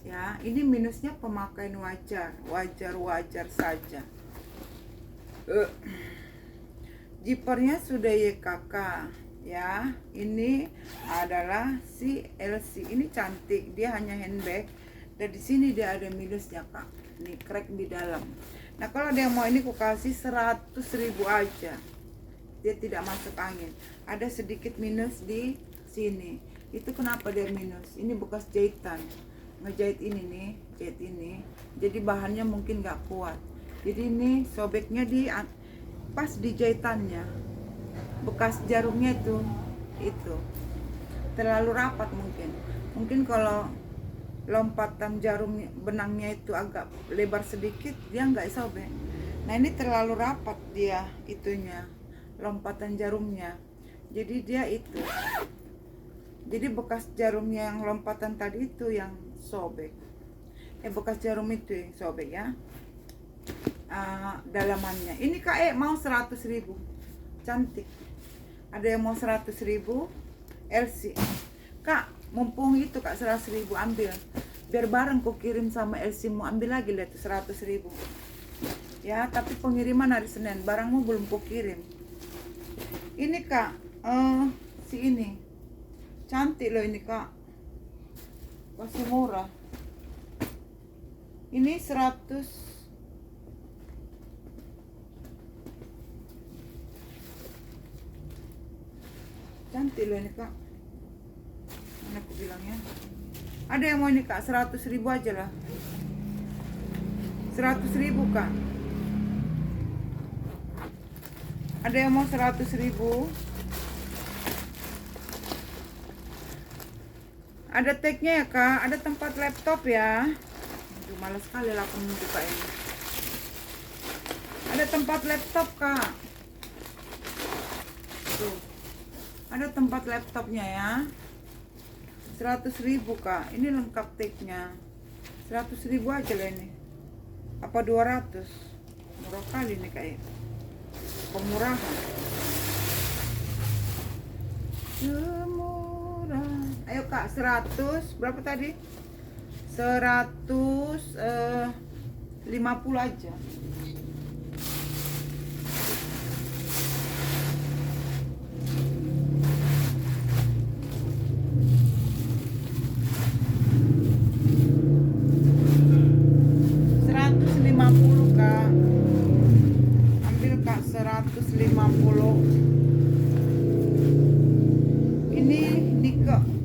ya. Ini minusnya pemakaian wajar saja. Zippernya sudah YKK ya. Ini adalah si LC, ini cantik, dia hanya handbag, dan di sini dia ada minusnya Kak, ini crack di dalam. Nah kalau dia mau ini, aku kasih 100.000 aja, dia tidak masuk angin. Ada sedikit minus di sini. Itu kenapa dia minus? Ini bekas jahitan, ngejahit ini nih, jahit ini, jadi bahannya mungkin nggak kuat. Jadi ini sobeknya di pas di jahitannya, bekas jarumnya itu terlalu rapat. Mungkin kalau lompatan jarum benangnya itu agak lebar sedikit, dia nggak sobek. Nah ini terlalu rapat dia itunya, lompatan jarumnya, jadi dia itu, jadi bekas jarumnya yang lompatan tadi itu yang sobek, bekas jarum itu yang sobek ya. Dalamannya ini Kak mau 100.000, cantik. Ada yang mau 100.000 LC Kak, mumpung itu Kak 100.000 ambil, biar bareng ku kirim sama LC, mau ambil lagi lihat 100.000 ya. Tapi pengiriman hari Senin, barangmu belum ku kirim. Ini Kak, si ini cantik loh ini Kak, masih murah. Ini 100, cantik loh ini Kak. Mana aku bilangnya? Ada yang mau ini Kak, 100.000 aja lah. 100.000 Kak. Ada yang mau 100.000? Ada tagnya ya Kak, ada tempat laptop ya. Aduh, malas sekali lah aku membuka ini. Ada tempat laptop Kak. Tuh. Ada tempat laptopnya ya. 100.000 Kak. Ini lengkap tagnya. 100.000 aja lah ini. Apa 200? Murah kali nih kayak. Pemurahan. Murah. Ayo Kak, 100 berapa tadi? 150 aja.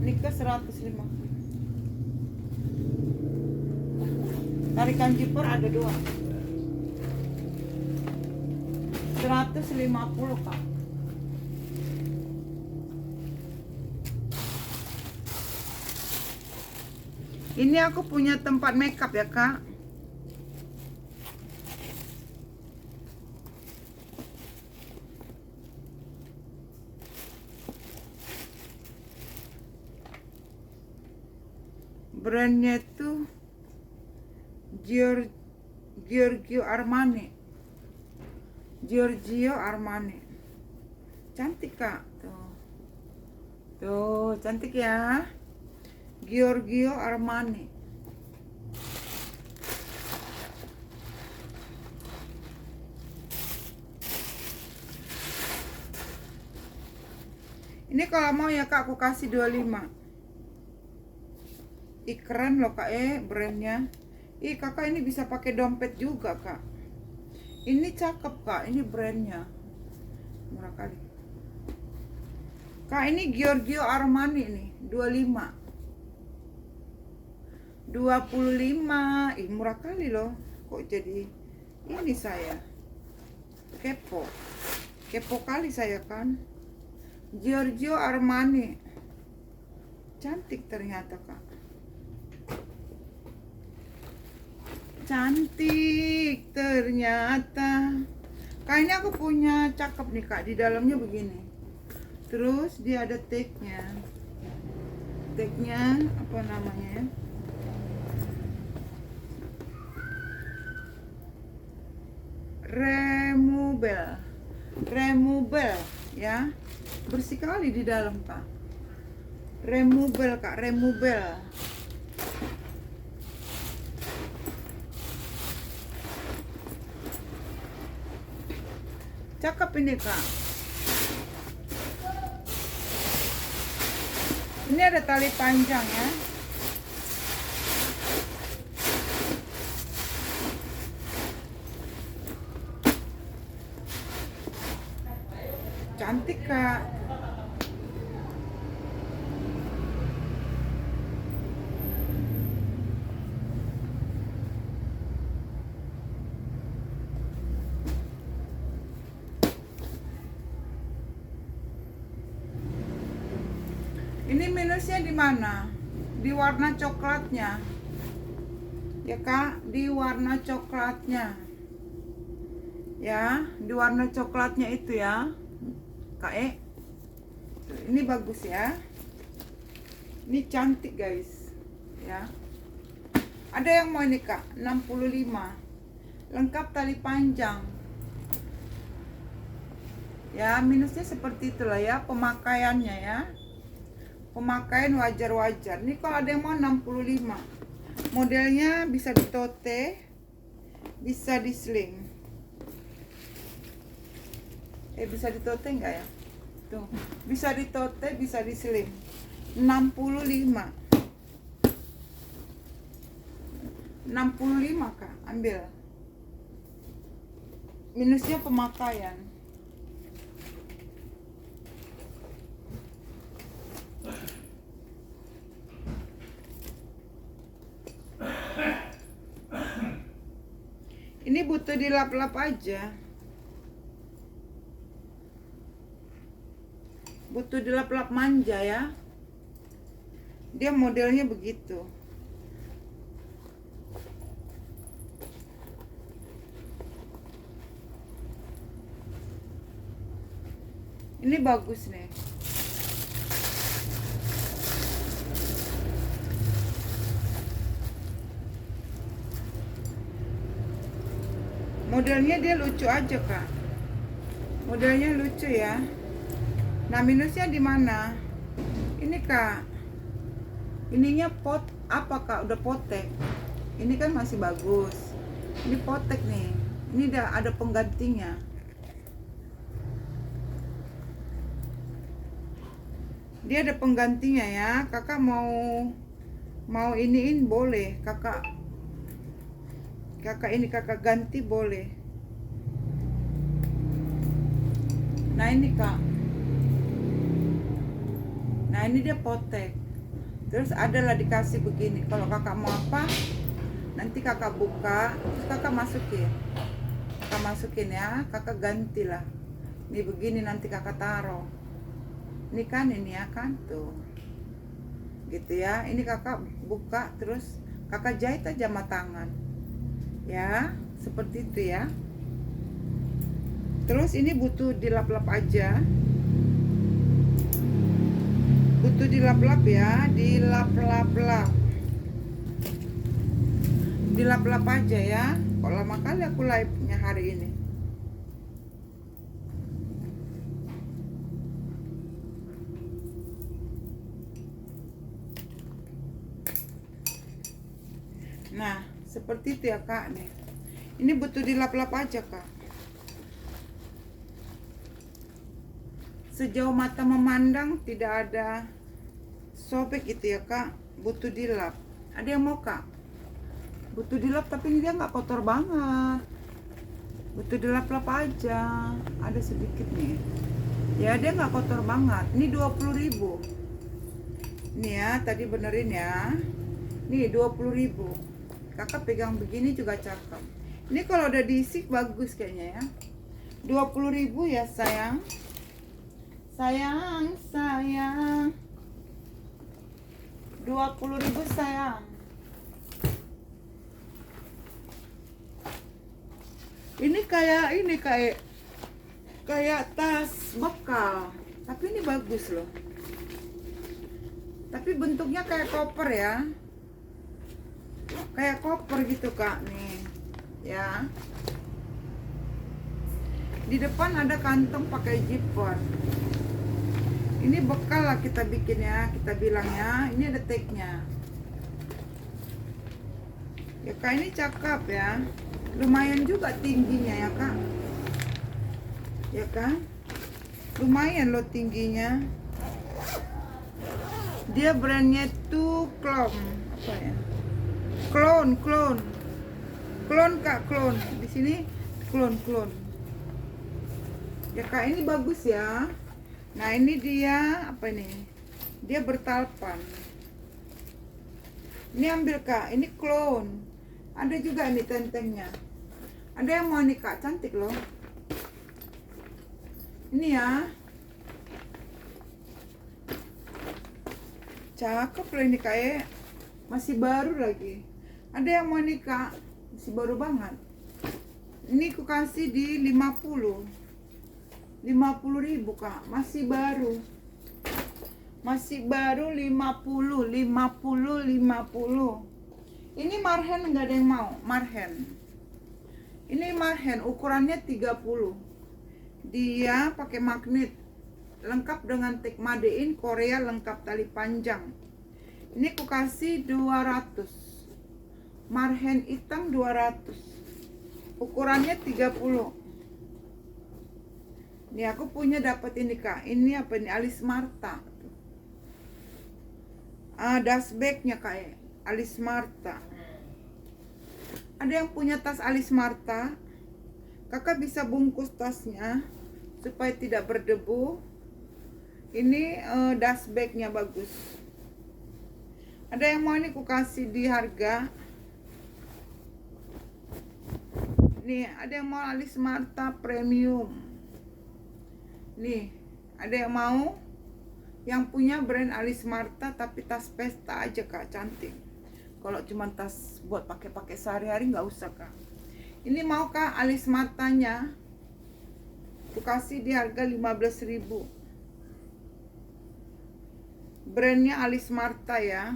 Nika 150. Tarikan zipper ada 2. 150 Kak. Ini aku punya tempat makeup ya Kak. Brandnya itu Giorgio Armani. Cantik Kak. Tuh cantik ya. Giorgio Armani. Ini kalau mau ya kak, aku kasih 25. Ih keren loh kak, brandnya. Ih kakak, ini bisa pakai dompet juga kak. Ini cakep kak, ini brandnya. Murah kali kak. Ini Giorgio Armani nih, 25. Ih murah kali loh. Kok jadi ini saya kepo kali saya kan. Giorgio Armani, cantik ternyata kak, cantik ternyata. Kayaknya aku punya cakep nih kak, di dalamnya begini. Terus dia ada tagnya apa namanya ya, removable ya, bersih kali di dalam kak. Removable kak, removable. Cakep ini kak. Ini ada tali panjang ya. Cantik kak. Ini minusnya di mana? Di warna coklatnya. Ya kak, di warna coklatnya. Ya, di warna coklatnya itu ya. Kak ini bagus ya. Ini cantik guys. Ya. Ada yang mau ini kak, 65. Lengkap tali panjang. Ya, minusnya seperti itulah ya pemakaiannya ya. Pemakaian wajar-wajar. Ini kalau ada yang mau 65. Modelnya bisa ditote, bisa disling. Bisa ditote enggak ya? Tuh, bisa ditote, bisa disling. 65. 65 kak, ambil. Minusnya pemakaian. Ini butuh dilap-lap aja. Butuh dilap-lap manja ya. Dia modelnya begitu. Ini bagus nih. Modelnya dia lucu aja kak. Modelnya lucu ya. Nah minusnya di mana? Ini kak. Ininya pot apa kak? Udah potek. Ini kan masih bagus. Ini potek nih. Ini udah ada penggantinya. Dia ada penggantinya ya. Kakak mau iniin boleh. Kakak ini kakak ganti boleh. Nah ini kak. Nah ini dia potek. Terus adalah dikasih begini. Kalau kakak mau apa, nanti kakak buka, terus kakak masukin. Kakak masukin ya, kakak gantilah. Ini begini nanti kakak taruh. Ini kan ini ya kan tuh. Gitu ya. Ini kakak buka terus kakak jahit aja sama tangan. Ya, seperti itu ya. Terus ini butuh dilap-lap aja. Butuh dilap-lap ya, dilap-lap-lap. Dilap-lap aja ya. Kok lama kali aku live-nya hari ini. Nah, seperti itu ya kak nih. Ini butuh dilap-lap aja kak. sejauh mata memandang tidak ada sobek gitu ya kak. Butuh dilap. Ada yang mau kak? Butuh dilap tapi ini dia nggak kotor banget. Butuh dilap-lap aja. Ada sedikit nih. Ya dia nggak kotor banget. Ini 20.000. Nih ya, tadi benerin ya. Nih 20.000. Kakak pegang begini juga cakep. Ini kalau udah diisi bagus kayaknya ya. 20.000 ya sayang. Sayang, sayang. 20.000 sayang. Ini kayak tas bekal, tapi ini bagus loh. Tapi bentuknya kayak koper ya. Kayak koper gitu kak nih. Ya. Di depan ada kantong pakai zipper. Ini bekal lah kita bikin ya, kita bilang ya. Ini ada tagnya. Ya kak ini cakep ya. Lumayan juga tingginya ya kak. Ya kan? Lumayan loh tingginya. Dia brandnya tuh Clone. Apa ya? Clone kak, clone. Di sini clone. Ya kak ini bagus ya. Nah ini dia apa ini? Dia bertalpan. Ini ambil kak, ini clone. Ada juga ini tentengnya. Ada yang mau nih kak, cantik loh. Ini ya. Cakep loh ini kak. Masih baru lagi. Ada yang mau nih kak, masih baru banget. Ini aku kasih di 50.000 kak, masih baru 50. Ini marhen nggak ada yang mau. Ini marhen ukurannya 30. Dia pakai magnet, lengkap dengan tag Made in Korea, lengkap tali panjang. Ini aku kasih 200. Marhen hitam 200. Ukurannya 30. Nih aku punya dapat ini kak. Ini apa ini? Alis Marta. Dust bagnya kak. Alis Marta. Ada yang punya tas Alis Marta? Kakak bisa bungkus tasnya supaya tidak berdebu. Ini dust bagnya bagus. Ada yang mau ini aku kasih di harga. Nih ada yang mau Alis Marta premium. Nih ada yang mau yang punya brand Alis Marta tapi tas pesta aja kak, cantik. Kalau cuma tas buat pakai sehari-hari nggak usah kak. Ini mau kak Alis Martanya, aku kasih di harga 15.000. Brandnya Alis Marta ya,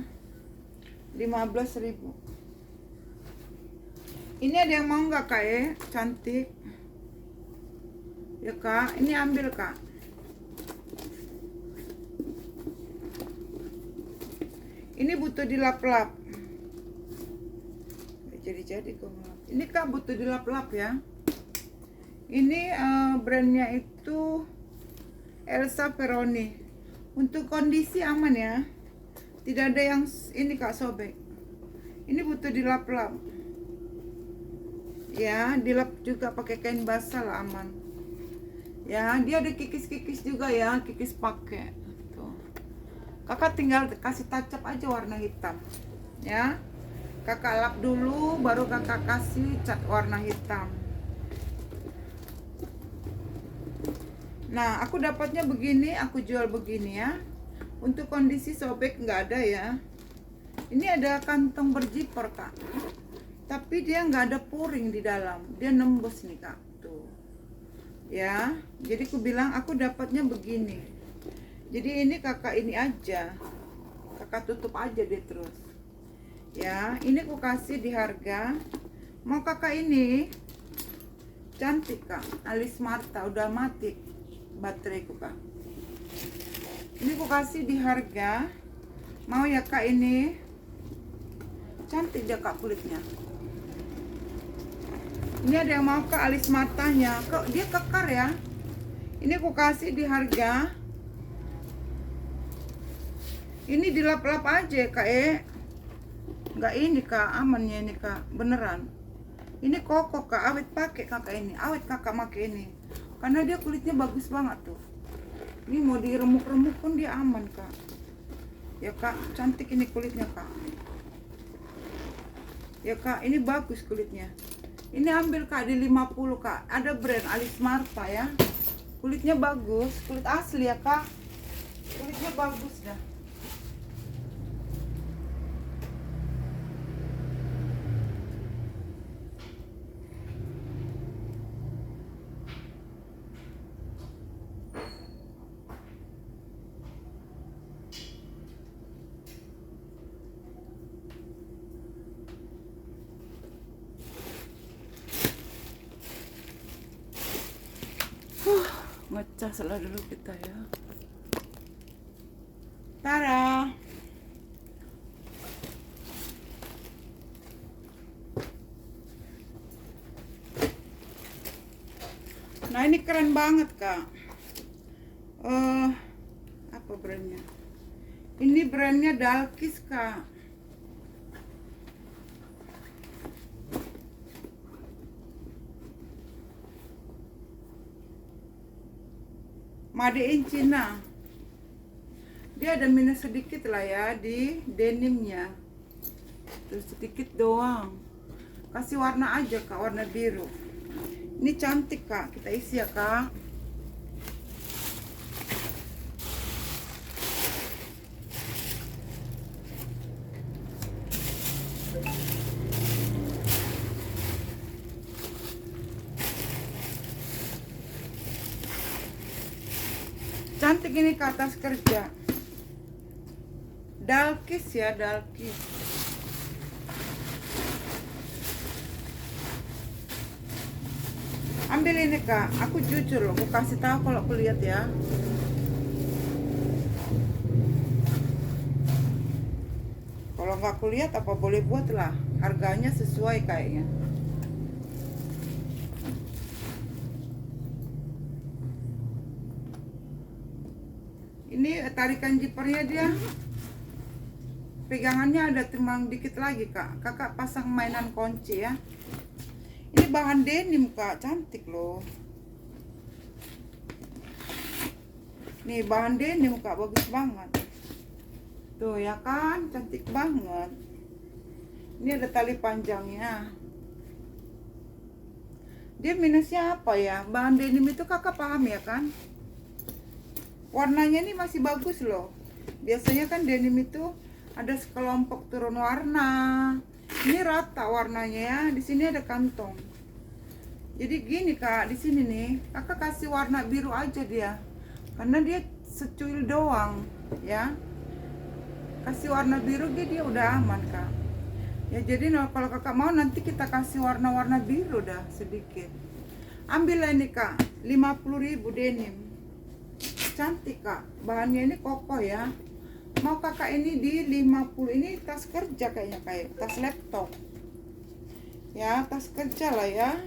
15.000. Ini ada yang mau nggak kak ya? Cantik ya kak, ini ambil kak. Ini butuh dilap-lap. Jadi kok. Ini kak butuh dilap-lap ya. Ini brandnya itu Elsa Peroni. Untuk kondisi aman ya. Tidak ada yang ini kak sobek. Ini butuh dilap-lap. Ya, dilap juga pakai kain basah lah, aman. Ya, dia ada kikis-kikis juga ya, kikis pakai. Tuh. Kakak tinggal kasih touch up aja warna hitam. Ya. Kakak lap dulu baru kakak kasih cat warna hitam. Nah, aku dapatnya begini, aku jual begini ya. Untuk kondisi sobek nggak ada ya. Ini ada kantong berjiper kak. Tapi dia nggak ada puring di dalam, dia nembus nih kak, tuh, ya. Jadi aku bilang aku dapatnya begini. Jadi ini kakak ini aja, kakak tutup aja deh terus, ya. Ini aku kasih di harga, mau kakak ini, cantik kak, Alis Marta udah mati bateraiku kak. Ini aku kasih di harga, mau ya kak ini, cantik dia kak kulitnya. Ini ada yang mau ke Alis Martanya, kok dia kekar ya. Ini aku kasih di harga, ini dilap-lap aja kak nggak ini kak, amannya ini kak, beneran. Ini kokoh kak, awet pakai kakak ini, awet kakak pakai ini, karena dia kulitnya bagus banget tuh. Ini mau diremuk-remuk pun dia aman kak. Ya kak, cantik ini kulitnya kak. Ya kak, ini bagus kulitnya. Ini ambil kak di 50 kak. Ada brand Alis Marta ya. Kulitnya bagus, kulit asli ya kak. Kulitnya bagus dah. Ngecas lah dulu kita ya. Tara. Nah ini keren banget kak. Apa brandnya? Ini brandnya Dalkis kak. Made in China. Dia ada minus sedikit lah ya di denimnya. Terus sedikit doang. Kasih warna aja kak, warna biru. Ini cantik kak, kita isi ya kak. Cantik ini ke atas kerja. Dalkis ya, Dalkis. Ambil ini kak, aku jujur loh, aku kasih tahu kalau aku lihat ya. Kalau nggak aku lihat apa boleh buat lah, harganya sesuai kayaknya. Ini tarikan jipernya dia, pegangannya ada timbang dikit lagi kak. Kakak pasang mainan kunci ya. Ini bahan denim kak, cantik loh. Nih bahan denim kak, bagus banget. Tuh ya kan, cantik banget. Ini ada tali panjangnya. Dia minusnya apa ya? Bahan denim itu kakak paham ya kan? Warnanya ini masih bagus loh. Biasanya kan denim itu ada sekelompok turun warna. Ini rata warnanya ya. Di sini ada kantong. Jadi gini kak, di sini nih kakak kasih warna biru aja dia, karena dia secuil doang ya. Kasih warna biru dia udah aman kak. Ya jadi kalau kakak mau nanti kita kasih warna-warna biru dah sedikit. Ambil ini kak, 50.000 denim. Cantik kak, bahannya ini kokoh ya. Mau kakak ini di 50. Ini tas kerja kayaknya, kayak tas laptop ya, tas kerja lah ya.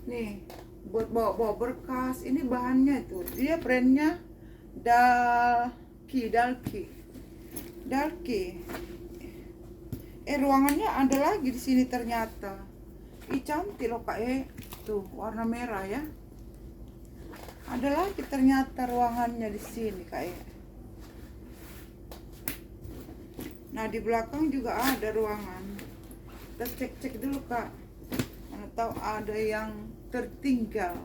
Nih buat bawa berkas. Ini bahannya tuh, dia brandnya Dalki. Ruangannya ada lagi di sini ternyata. Ih cantik loh kak tuh warna merah ya. Ada lagi ternyata ruangannya di sini kayak. Nah di belakang juga ada ruangan. Kita cek dulu kak. Mana tahu ada yang tertinggal.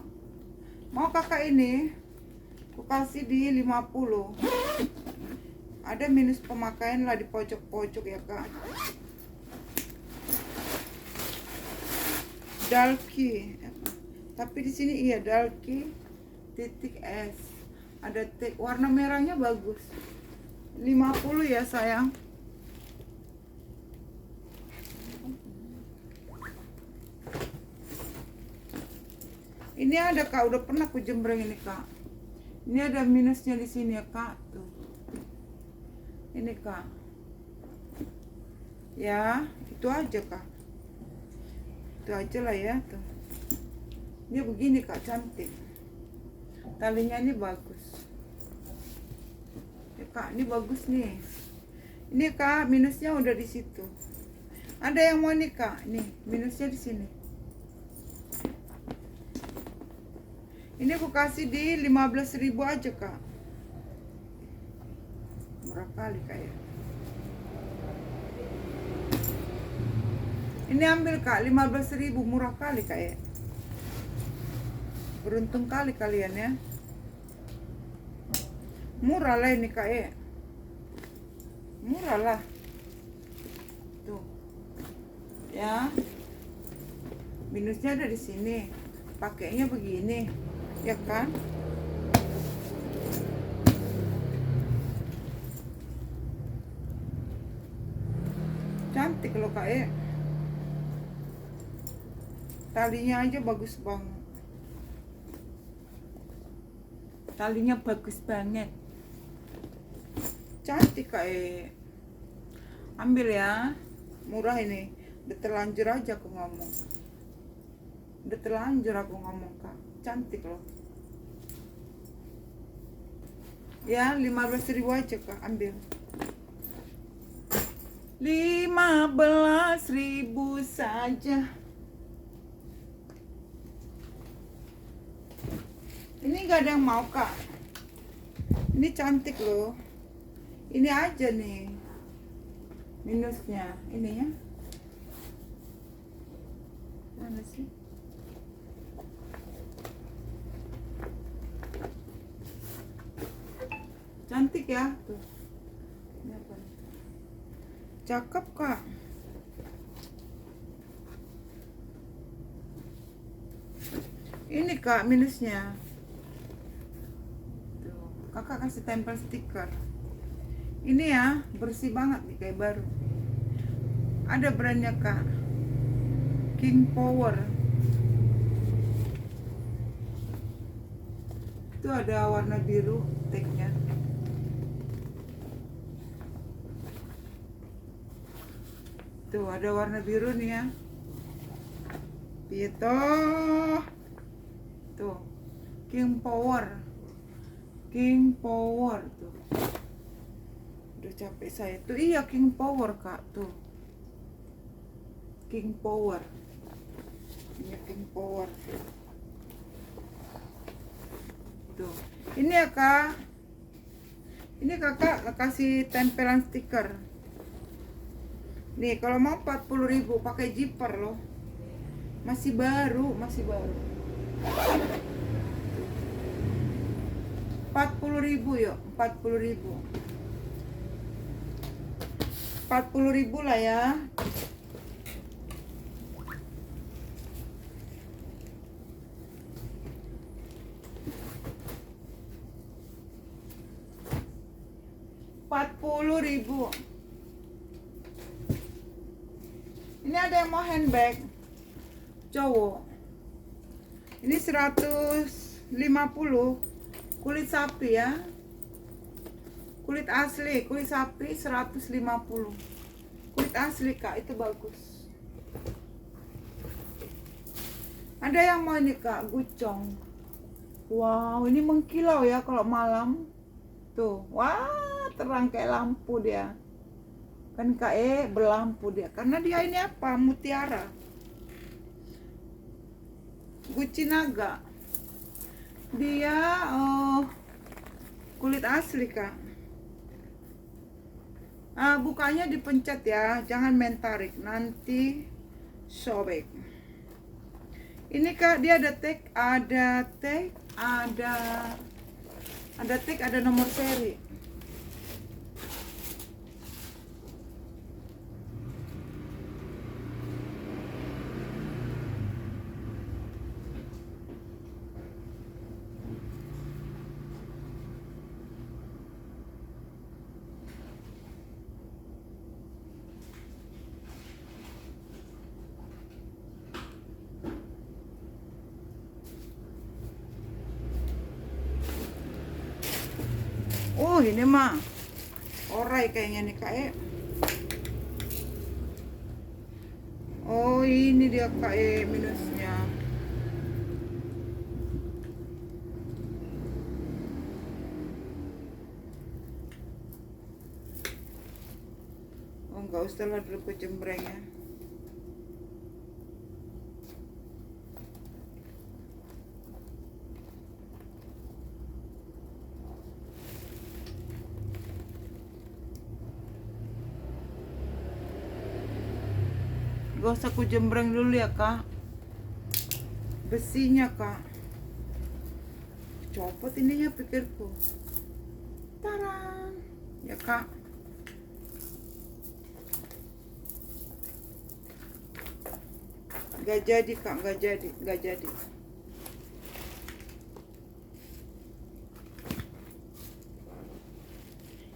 Mau kakak ini? Aku kasih di 50. Ada minus pemakaian lah di pojok-pojok ya kak. Dalki. Tapi di sini iya Dalki titik S, ada tik warna merahnya bagus. 50 ya sayang. Ini ada kak, udah pernah aku jembreng ini kak. Ini ada minusnya di sini ya kak tuh. Ini kak. Ya itu aja kak. Itu aja lah ya tuh. Dia begini kak, cantik. Talinya ini bagus. Ya, Kak, ini bagus nih. Ini Kak, minusnya udah di situ. Ada yang mau nih Kak, nih minusnya di sini. Ini aku kasih di 15.000 aja Kak. Murah kali Kak ya. Ini ambil Kak, 15.000, murah kali Kak ya. Beruntung kali kalian ya. Murah lah ini Kak ya. Murah lah. Tuh. Ya. Minusnya ada di sini. Pakainya begini. Ya kan? Cantik loh Kak ya. Talinya aja bagus banget. Talinya bagus banget. Cantik Kak ya. Ambil ya. Murah ini. Udah terlanjur aja aku ngomong. Udah terlanjur aku ngomong Kak. Cantik loh. Ya 15.000 aja Kak. Ambil 15.000 saja. Ini gak ada yang mau Kak. Ini cantik loh. Ini aja nih minusnya. Ini ya. Mana sih? Cantik ya tuh. Ini apa? Cakep Kak. Ini Kak minusnya. Tuh, Kakak kasih tempel stiker. Ini ya, bersih banget nih kayak baru. Ada brandnya Kak. King Power. Itu ada warna biru tagnya. Tuh ada warna biru nih ya. Itu tuh King Power. King Power tuh. Udah capek saya tuh. Iya King Power Kak tuh. King Power. Ini King Power. Tuh. Ini ya Kak. Ini Kakak kasih tempelan stiker. Nih kalau mau 40.000 pakai zipper loh. Masih baru, masih baru. 40.000 yuk, 40.000. 40.000 lah ya. Rp40.000. Ini ada yang mau handbag cowok. Ini 150 kulit sapi ya. Kulit asli, kulit sapi 150. Kulit asli Kak, itu bagus. Ada yang mau ini Kak, gucong. Wow, ini mengkilau ya kalau malam. Tuh, wah terang kayak lampu dia. Kan Kak berlampu dia. Karena dia ini apa? Mutiara. Guci naga. Dia kulit asli Kak. Bukanya dipencet ya, jangan main tarik, nanti sobek. Ini Kak, dia ada tag, ada nomor seri. Oh ini mah orai kayaknya nih Kak. Oh ini dia Kak minusnya. Oh, nggak usah lah dulu kecembreng ya. Gak usah ku jembreng dulu ya kak, besinya kak. Copot ininya pikirku. Tarang ya kak. Gak jadi kak, gak jadi.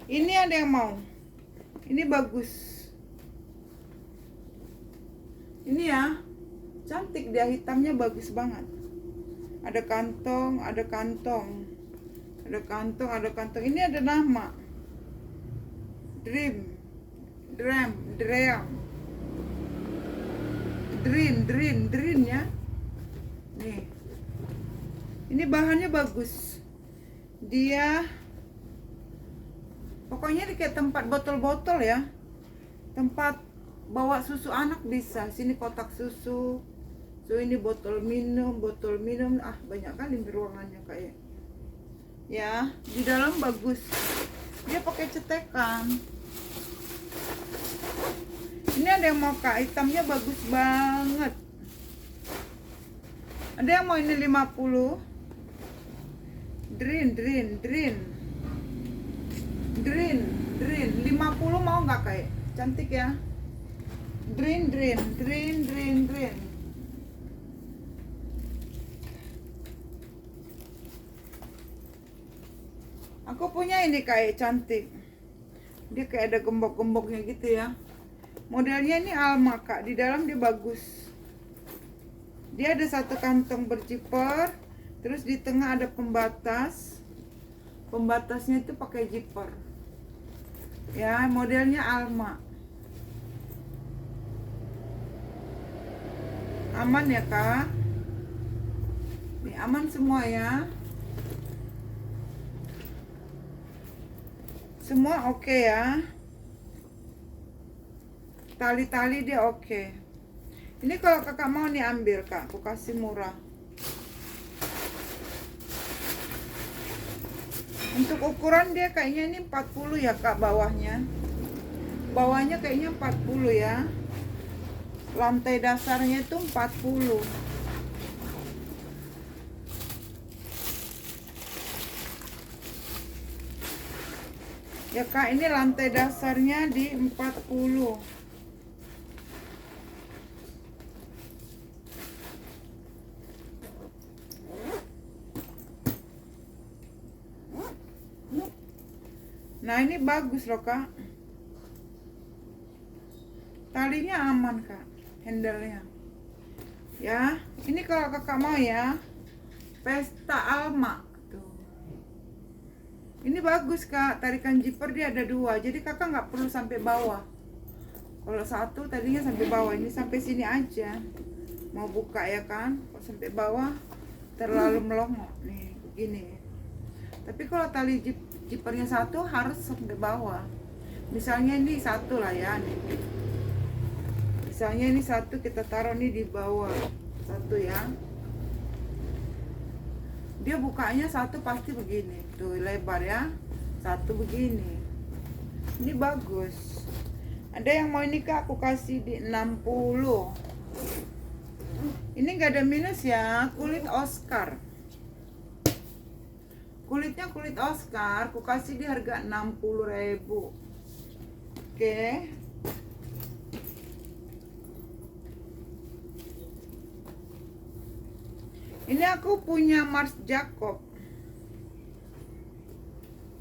Ini ada yang mau, ini bagus. Ini ya, cantik dia, hitamnya bagus banget. Ada kantong. Ini ada nama. Dream ya. Nih. Ini bahannya bagus. Dia pokoknya kayak tempat botol-botol ya. Tempat bawa susu anak bisa. Sini kotak susu. So ini botol minum. Banyak kali ruangannya kayak. Ya, di dalam bagus. Dia pakai cetekan. Ini ada yang mau kak, hitamnya bagus banget. Ada yang mau ini 50. Dream 50 mau nggak kayak? Cantik ya. Dream. Aku punya ini kayak cantik. Dia kayak ada gembok-gemboknya gitu ya. Modelnya ini Alma kak. Di dalam dia bagus. Dia ada satu kantong berzipper. Terus di tengah ada pembatas. Pembatasnya itu pakai zipper. Ya, modelnya Alma. Aman ya kak. Ini aman semua ya. Semua oke ya. Tali-tali dia oke. Ini kalau kakak mau nih ambil kak, aku kasih murah. Untuk ukuran dia kayaknya ini 40 ya kak bawahnya. Bawahnya kayaknya 40 ya. Lantai dasarnya itu 40. Ya kak, ini lantai dasarnya di 40. Nah ini bagus loh kak. Talinya aman kak, handle-nya. Ya, ini kalau kakak mau ya, Pesta Alma. Ini bagus kak, tarikan zipper dia ada 2, jadi kakak nggak perlu sampai bawah. Kalau satu tadinya sampai bawah, ini sampai sini aja. Mau buka ya kan, kalau sampai bawah terlalu melongok nih, begini. Tapi kalau tali zippernya satu harus sampai bawah. Misalnya ini satu lah ya, nih. Misalnya ini satu kita taruh nih di bawah, satu ya. Dia bukanya satu pasti begini tuh lebar ya, satu begini. Ini bagus. Ada yang mau ini kak, aku kasih di 60. Ini nggak ada minus ya, kulit Oscar. Kulitnya kulit Oscar, aku kasih di harga 60.000. Oke. Ini aku punya Mars Jacob.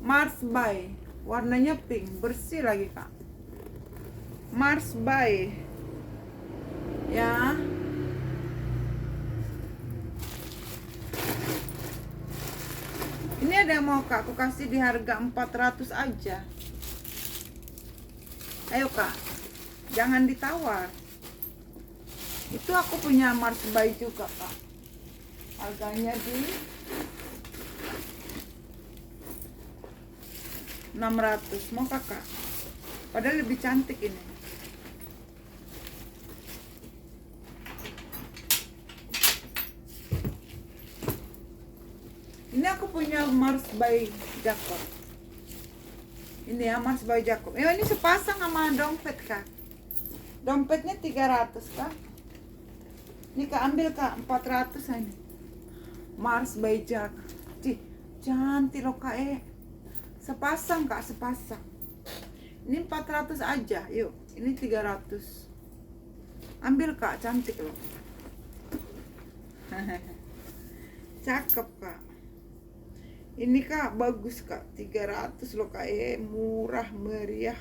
Mars by, warnanya pink, bersih lagi kak. Mars by, ya. Ini ada yang mau kak, aku kasih di harga 400 aja. Ayo kak, jangan ditawar. Itu aku punya Mars by juga kak. Harganya di 600. Mau kakak? Padahal lebih cantik ini. punya Mars by Jacob. Ini ya Mars by Jacob. Ini sepasang sama dompet kak. Dompetnya 300 kak. Ini kak ambil kak 400 ini. Mars by Jacob. Cih, cantik loh kak Sepasang kak, sepasang. Ini 400 aja, yuk. Ini 300. Ambil kak, cantik loh. Cakep kak. Ini kak bagus kak, 300 loh kak murah meriah.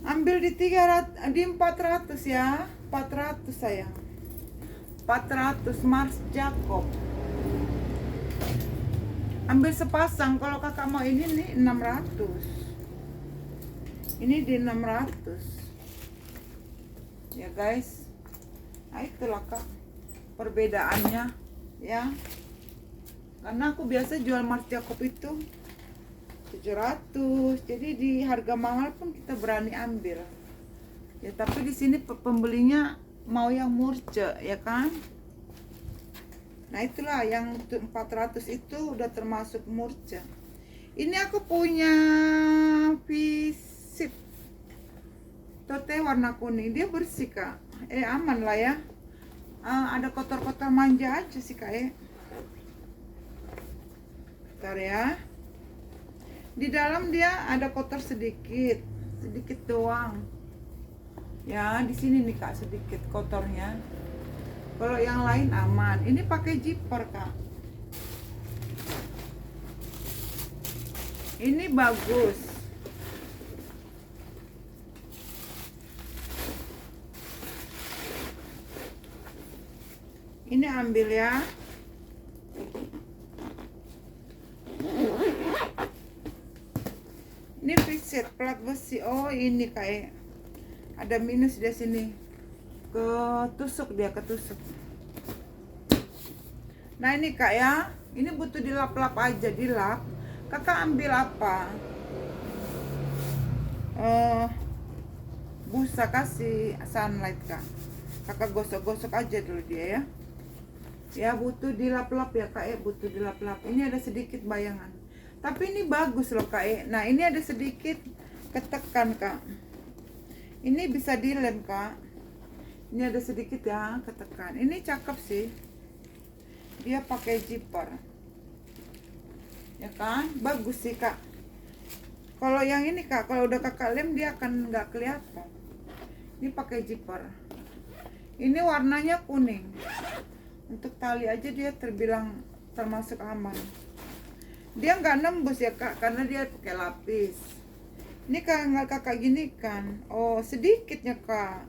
Ambil di 300, di 400 ya. 400 sayang. 400 Mars Jacob. Ambil sepasang, kalau kakak mau ini nih 600. Ini di 600. Ya guys. Nah itulah kak perbedaannya ya. Karena aku biasa jual Mars Jacob itu 700. Jadi di harga mahal pun kita berani ambil. Ya tapi di sini pembelinya mau yang murce ya kan. Nah itulah yang 400 itu udah termasuk murce. Ini aku punya visip tote warna kuning, dia bersih kak. Aman lah ya. Ada kotor-kotor manja aja sih kak Bentar ya. Di dalam dia ada kotor sedikit doang. Ya di sini nih kak sedikit kotornya. Kalau yang lain aman. Ini pakai zipper kak. Ini bagus. Ini ambil ya. Ini preset plat besi. Oh ini kayak ada minus di sini. Ketusuk. Nah ini kak ya, ini butuh dilap-lap aja, dilap. Kakak ambil apa? Busa kasih sunlight kak. Kakak gosok-gosok aja dulu dia ya. Ya butuh dilap-lap ya kak butuh dilap-lap. Ini ada sedikit bayangan. Tapi ini bagus loh kak Nah ini ada sedikit ketekan kak. Ini bisa dilem kak. Ini ada sedikit ya ketekan. Ini cakep sih. Dia pakai zipper. Ya kan? Bagus sih kak. Kalau yang ini kak, kalau udah kakak lem dia akan nggak kelihatan. Ini pakai zipper. Ini warnanya kuning. Untuk tali aja dia terbilang termasuk aman. Dia nggak nembus ya kak, karena dia pakai lapis. Ini nggak kakak gini kan. Oh sedikitnya kak.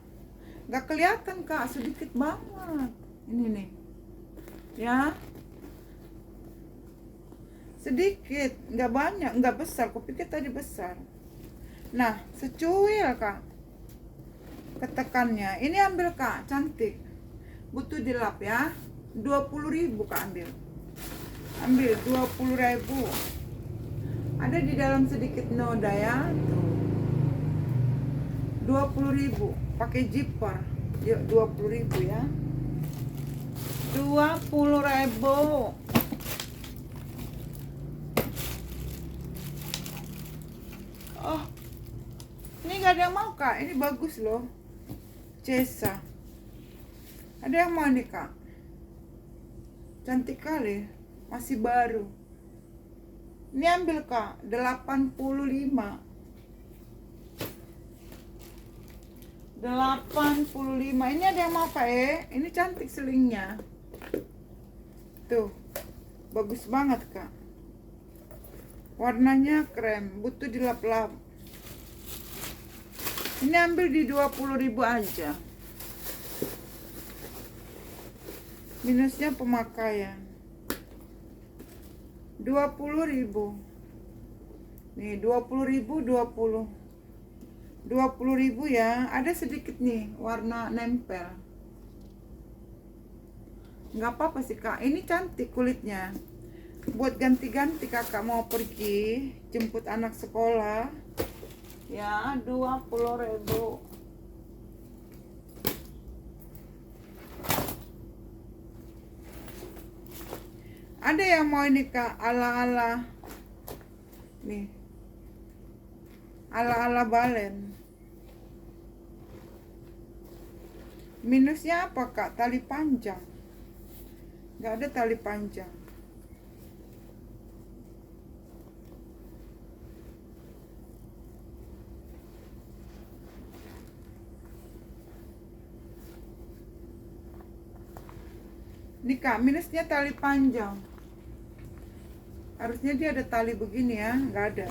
Nggak kelihatan kak, sedikit banget. Ini nih ya, sedikit, nggak banyak, nggak besar. Kupikir tadi besar. Nah secuil kak ketekannya. Ini ambil kak, cantik. Butuh dilap ya. 20.000 kak ambil 20.000. Ada di dalam sedikit noda ya. 20.000 pakai zipper. Yuk 20.000 ya. 20.000. Oh, ini nggak ada yang mau kak. Ini bagus loh. Cesa. Ada yang mau nih kak? Cantik kali. Masih baru. Ini ambil kak. 85. 85. Ini ada yang mau kak Ini cantik selingnya. Tuh. Bagus banget kak. Warnanya krem. Butuh dilap-lap. Ini ambil di 20.000 aja. Minusnya pemakaian. 20.000. Nih 20.000 20.000 ya. Ada sedikit nih warna nempel. Nggak apa-apa sih kak. Ini cantik kulitnya. Buat ganti-ganti kakak mau pergi jemput anak sekolah. Ya 20.000. Ada yang mau ini kak, ala-ala nih, ala-ala balen. Minusnya apa kak? Tali panjang. Nggak ada tali panjang. Nih kak, minusnya tali panjang. Harusnya dia ada tali begini ya, nggak ada.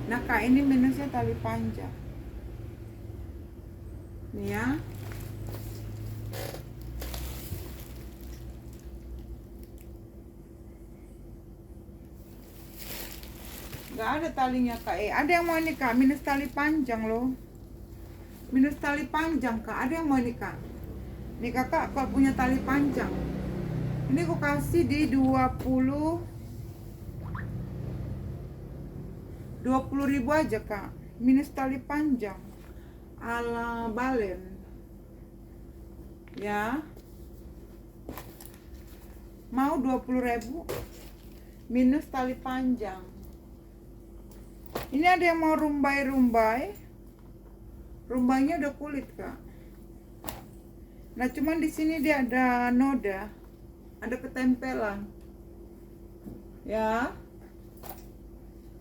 Nah kak, ini minusnya tali panjang. Nih ya. Nggak ada talinya kak. Ada yang mau ini kak, minus tali panjang loh. Minus tali panjang kak, ada yang mau ini kak. Nih kakak kalau punya tali panjang, ini aku kasih di 20.000 aja kak. Minus tali panjang ala balen ya. Mau 20.000 minus tali panjang. Ini ada yang mau rumbai. Rumbainya udah kulit kak. Nah cuman di sini dia ada noda, ada ketempelan ya.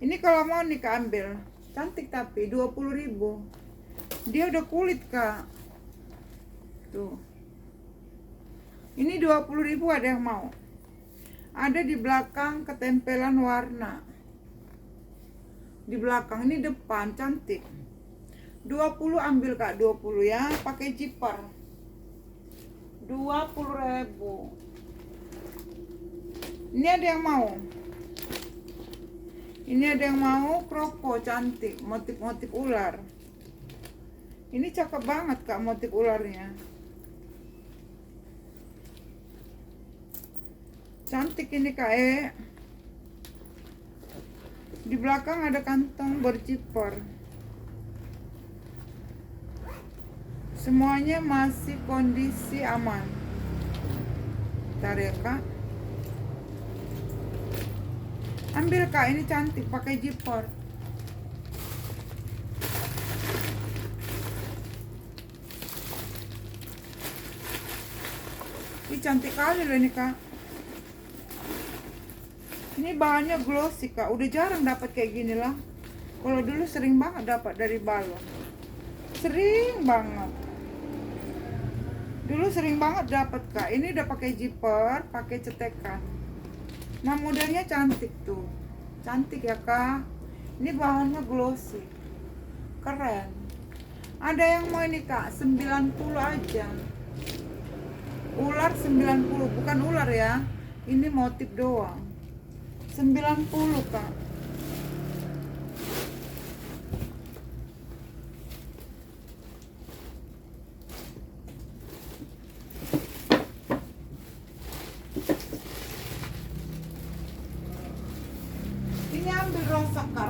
Ini kalau mau nih kak ambil, cantik tapi 20.000. Dia udah kulit kak. Tuh. Ini 20.000 ada yang mau. Ada di belakang ketempelan warna. Di belakang ini depan cantik. 20 ambil kak, 20 ya, pakai zipper. 20.000. Ini ada yang mau. Ini ada yang mau kroko cantik, motif-motif ular. Ini cakep banget kak motif ularnya. Cantik ini kak. Di belakang ada kantong berzipper. Semuanya masih kondisi aman. Bentar ya kak. Ambil kak, ini cantik pakai zipper. Ini cantik kali loh ini kak. Ini bahannya glossy kak. Udah jarang dapat kayak gini lah. Kalau dulu sering banget dapat dari balon. Sering banget. Dulu sering banget dapat kak. Ini udah pakai zipper, pakai cetekan. Nah modelnya cantik tuh. Cantik ya kak. Ini bahannya glossy. Keren. Ada yang mau ini kak, 90 aja. Ular 90, bukan ular ya. Ini motif doang. 90 kak. Ini ambil rosak kak,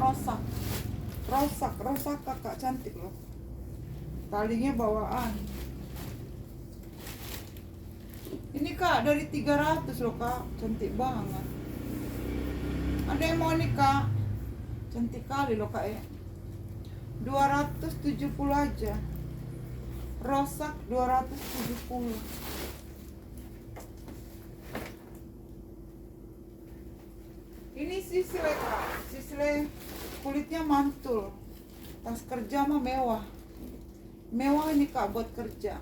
rosak kakak cantik loh. Talinya bawaan. Ini kak dari 300 loh kak, cantik banget. Ada yang mau nih kak, cantik kali loh kak ya. 270 aja. Rosak 270. Ini sisle kak, sisle kulitnya mantul. Tas kerja mah mewah. Mewah ini kak buat kerja.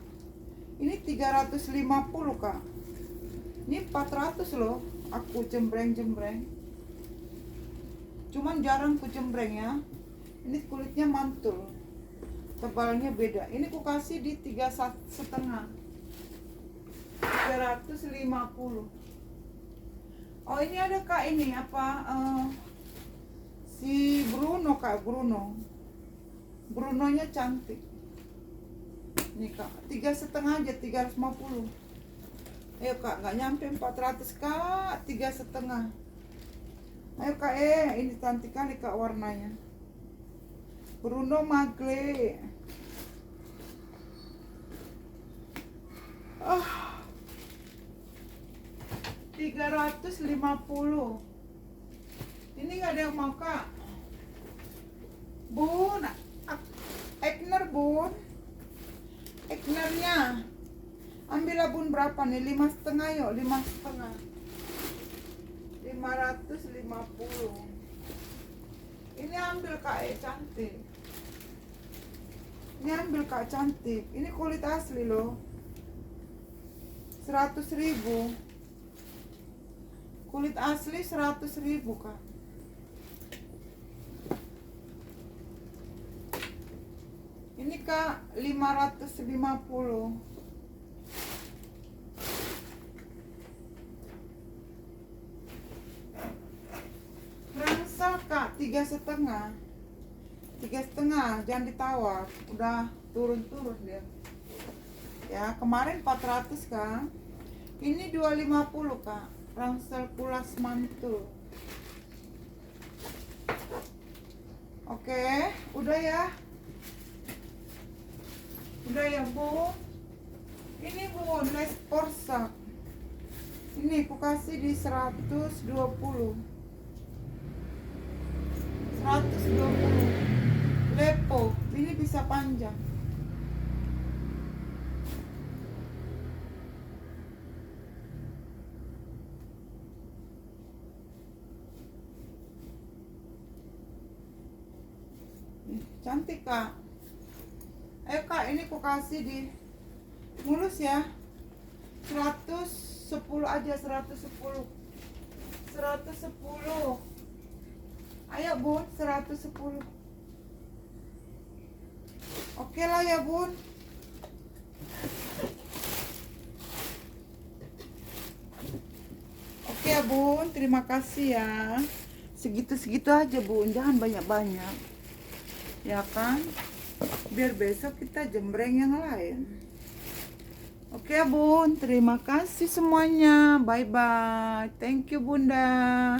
Ini 350 kak. Ini 400 loh. Aku jembreng. Cuman jarang ku jembreng ya. Ini kulitnya mantul. Tebalnya beda. Ini ku kasih di 3,5. 350. Oh ini ada kak ini apa si Bruno kak, Brunonya cantik. Nih kak, 3,5 aja, 350. Ayo kak, nggak nyampe 400 kak, 3,5. Ayo kak, ini cantik kali kak warnanya. Bruno Magle. 3,5 350. Ini nggak ada yang mau kak. Bun, Ekner bun, Eknernya ambil bun berapa nih? 5,5 yuk, 5,5. 550. Ini ambil kak, cantik. Ini ambil kak, cantik. Ini kulit asli loh. 100.000. Kulit asli 100.000 kak. Ini kak 550. Rangsel kak 3,5. 3,5, jangan ditawar. Udah turun-turun dia. Ya, kemarin 400 kak. Ini 250 kak. Rangsel pulas mantul. Oke, udah ya. Udah ya bu. Ini bu, les porsak. Ini aku kasih di 120. 120. Lepo, ini bisa panjang. Cantik kak. Ayo kak, ini aku kasih di mulus ya. 110 aja, 110. 110. Ayo bun, 110. Oke lah ya bun. Oke ya bun, terima kasih ya. Segitu-segitu aja bun, jangan banyak-banyak. Ya kan? Biar besok kita jembreng yang lain. Oke ya bun, terima kasih semuanya. Bye bye. Thank you bunda.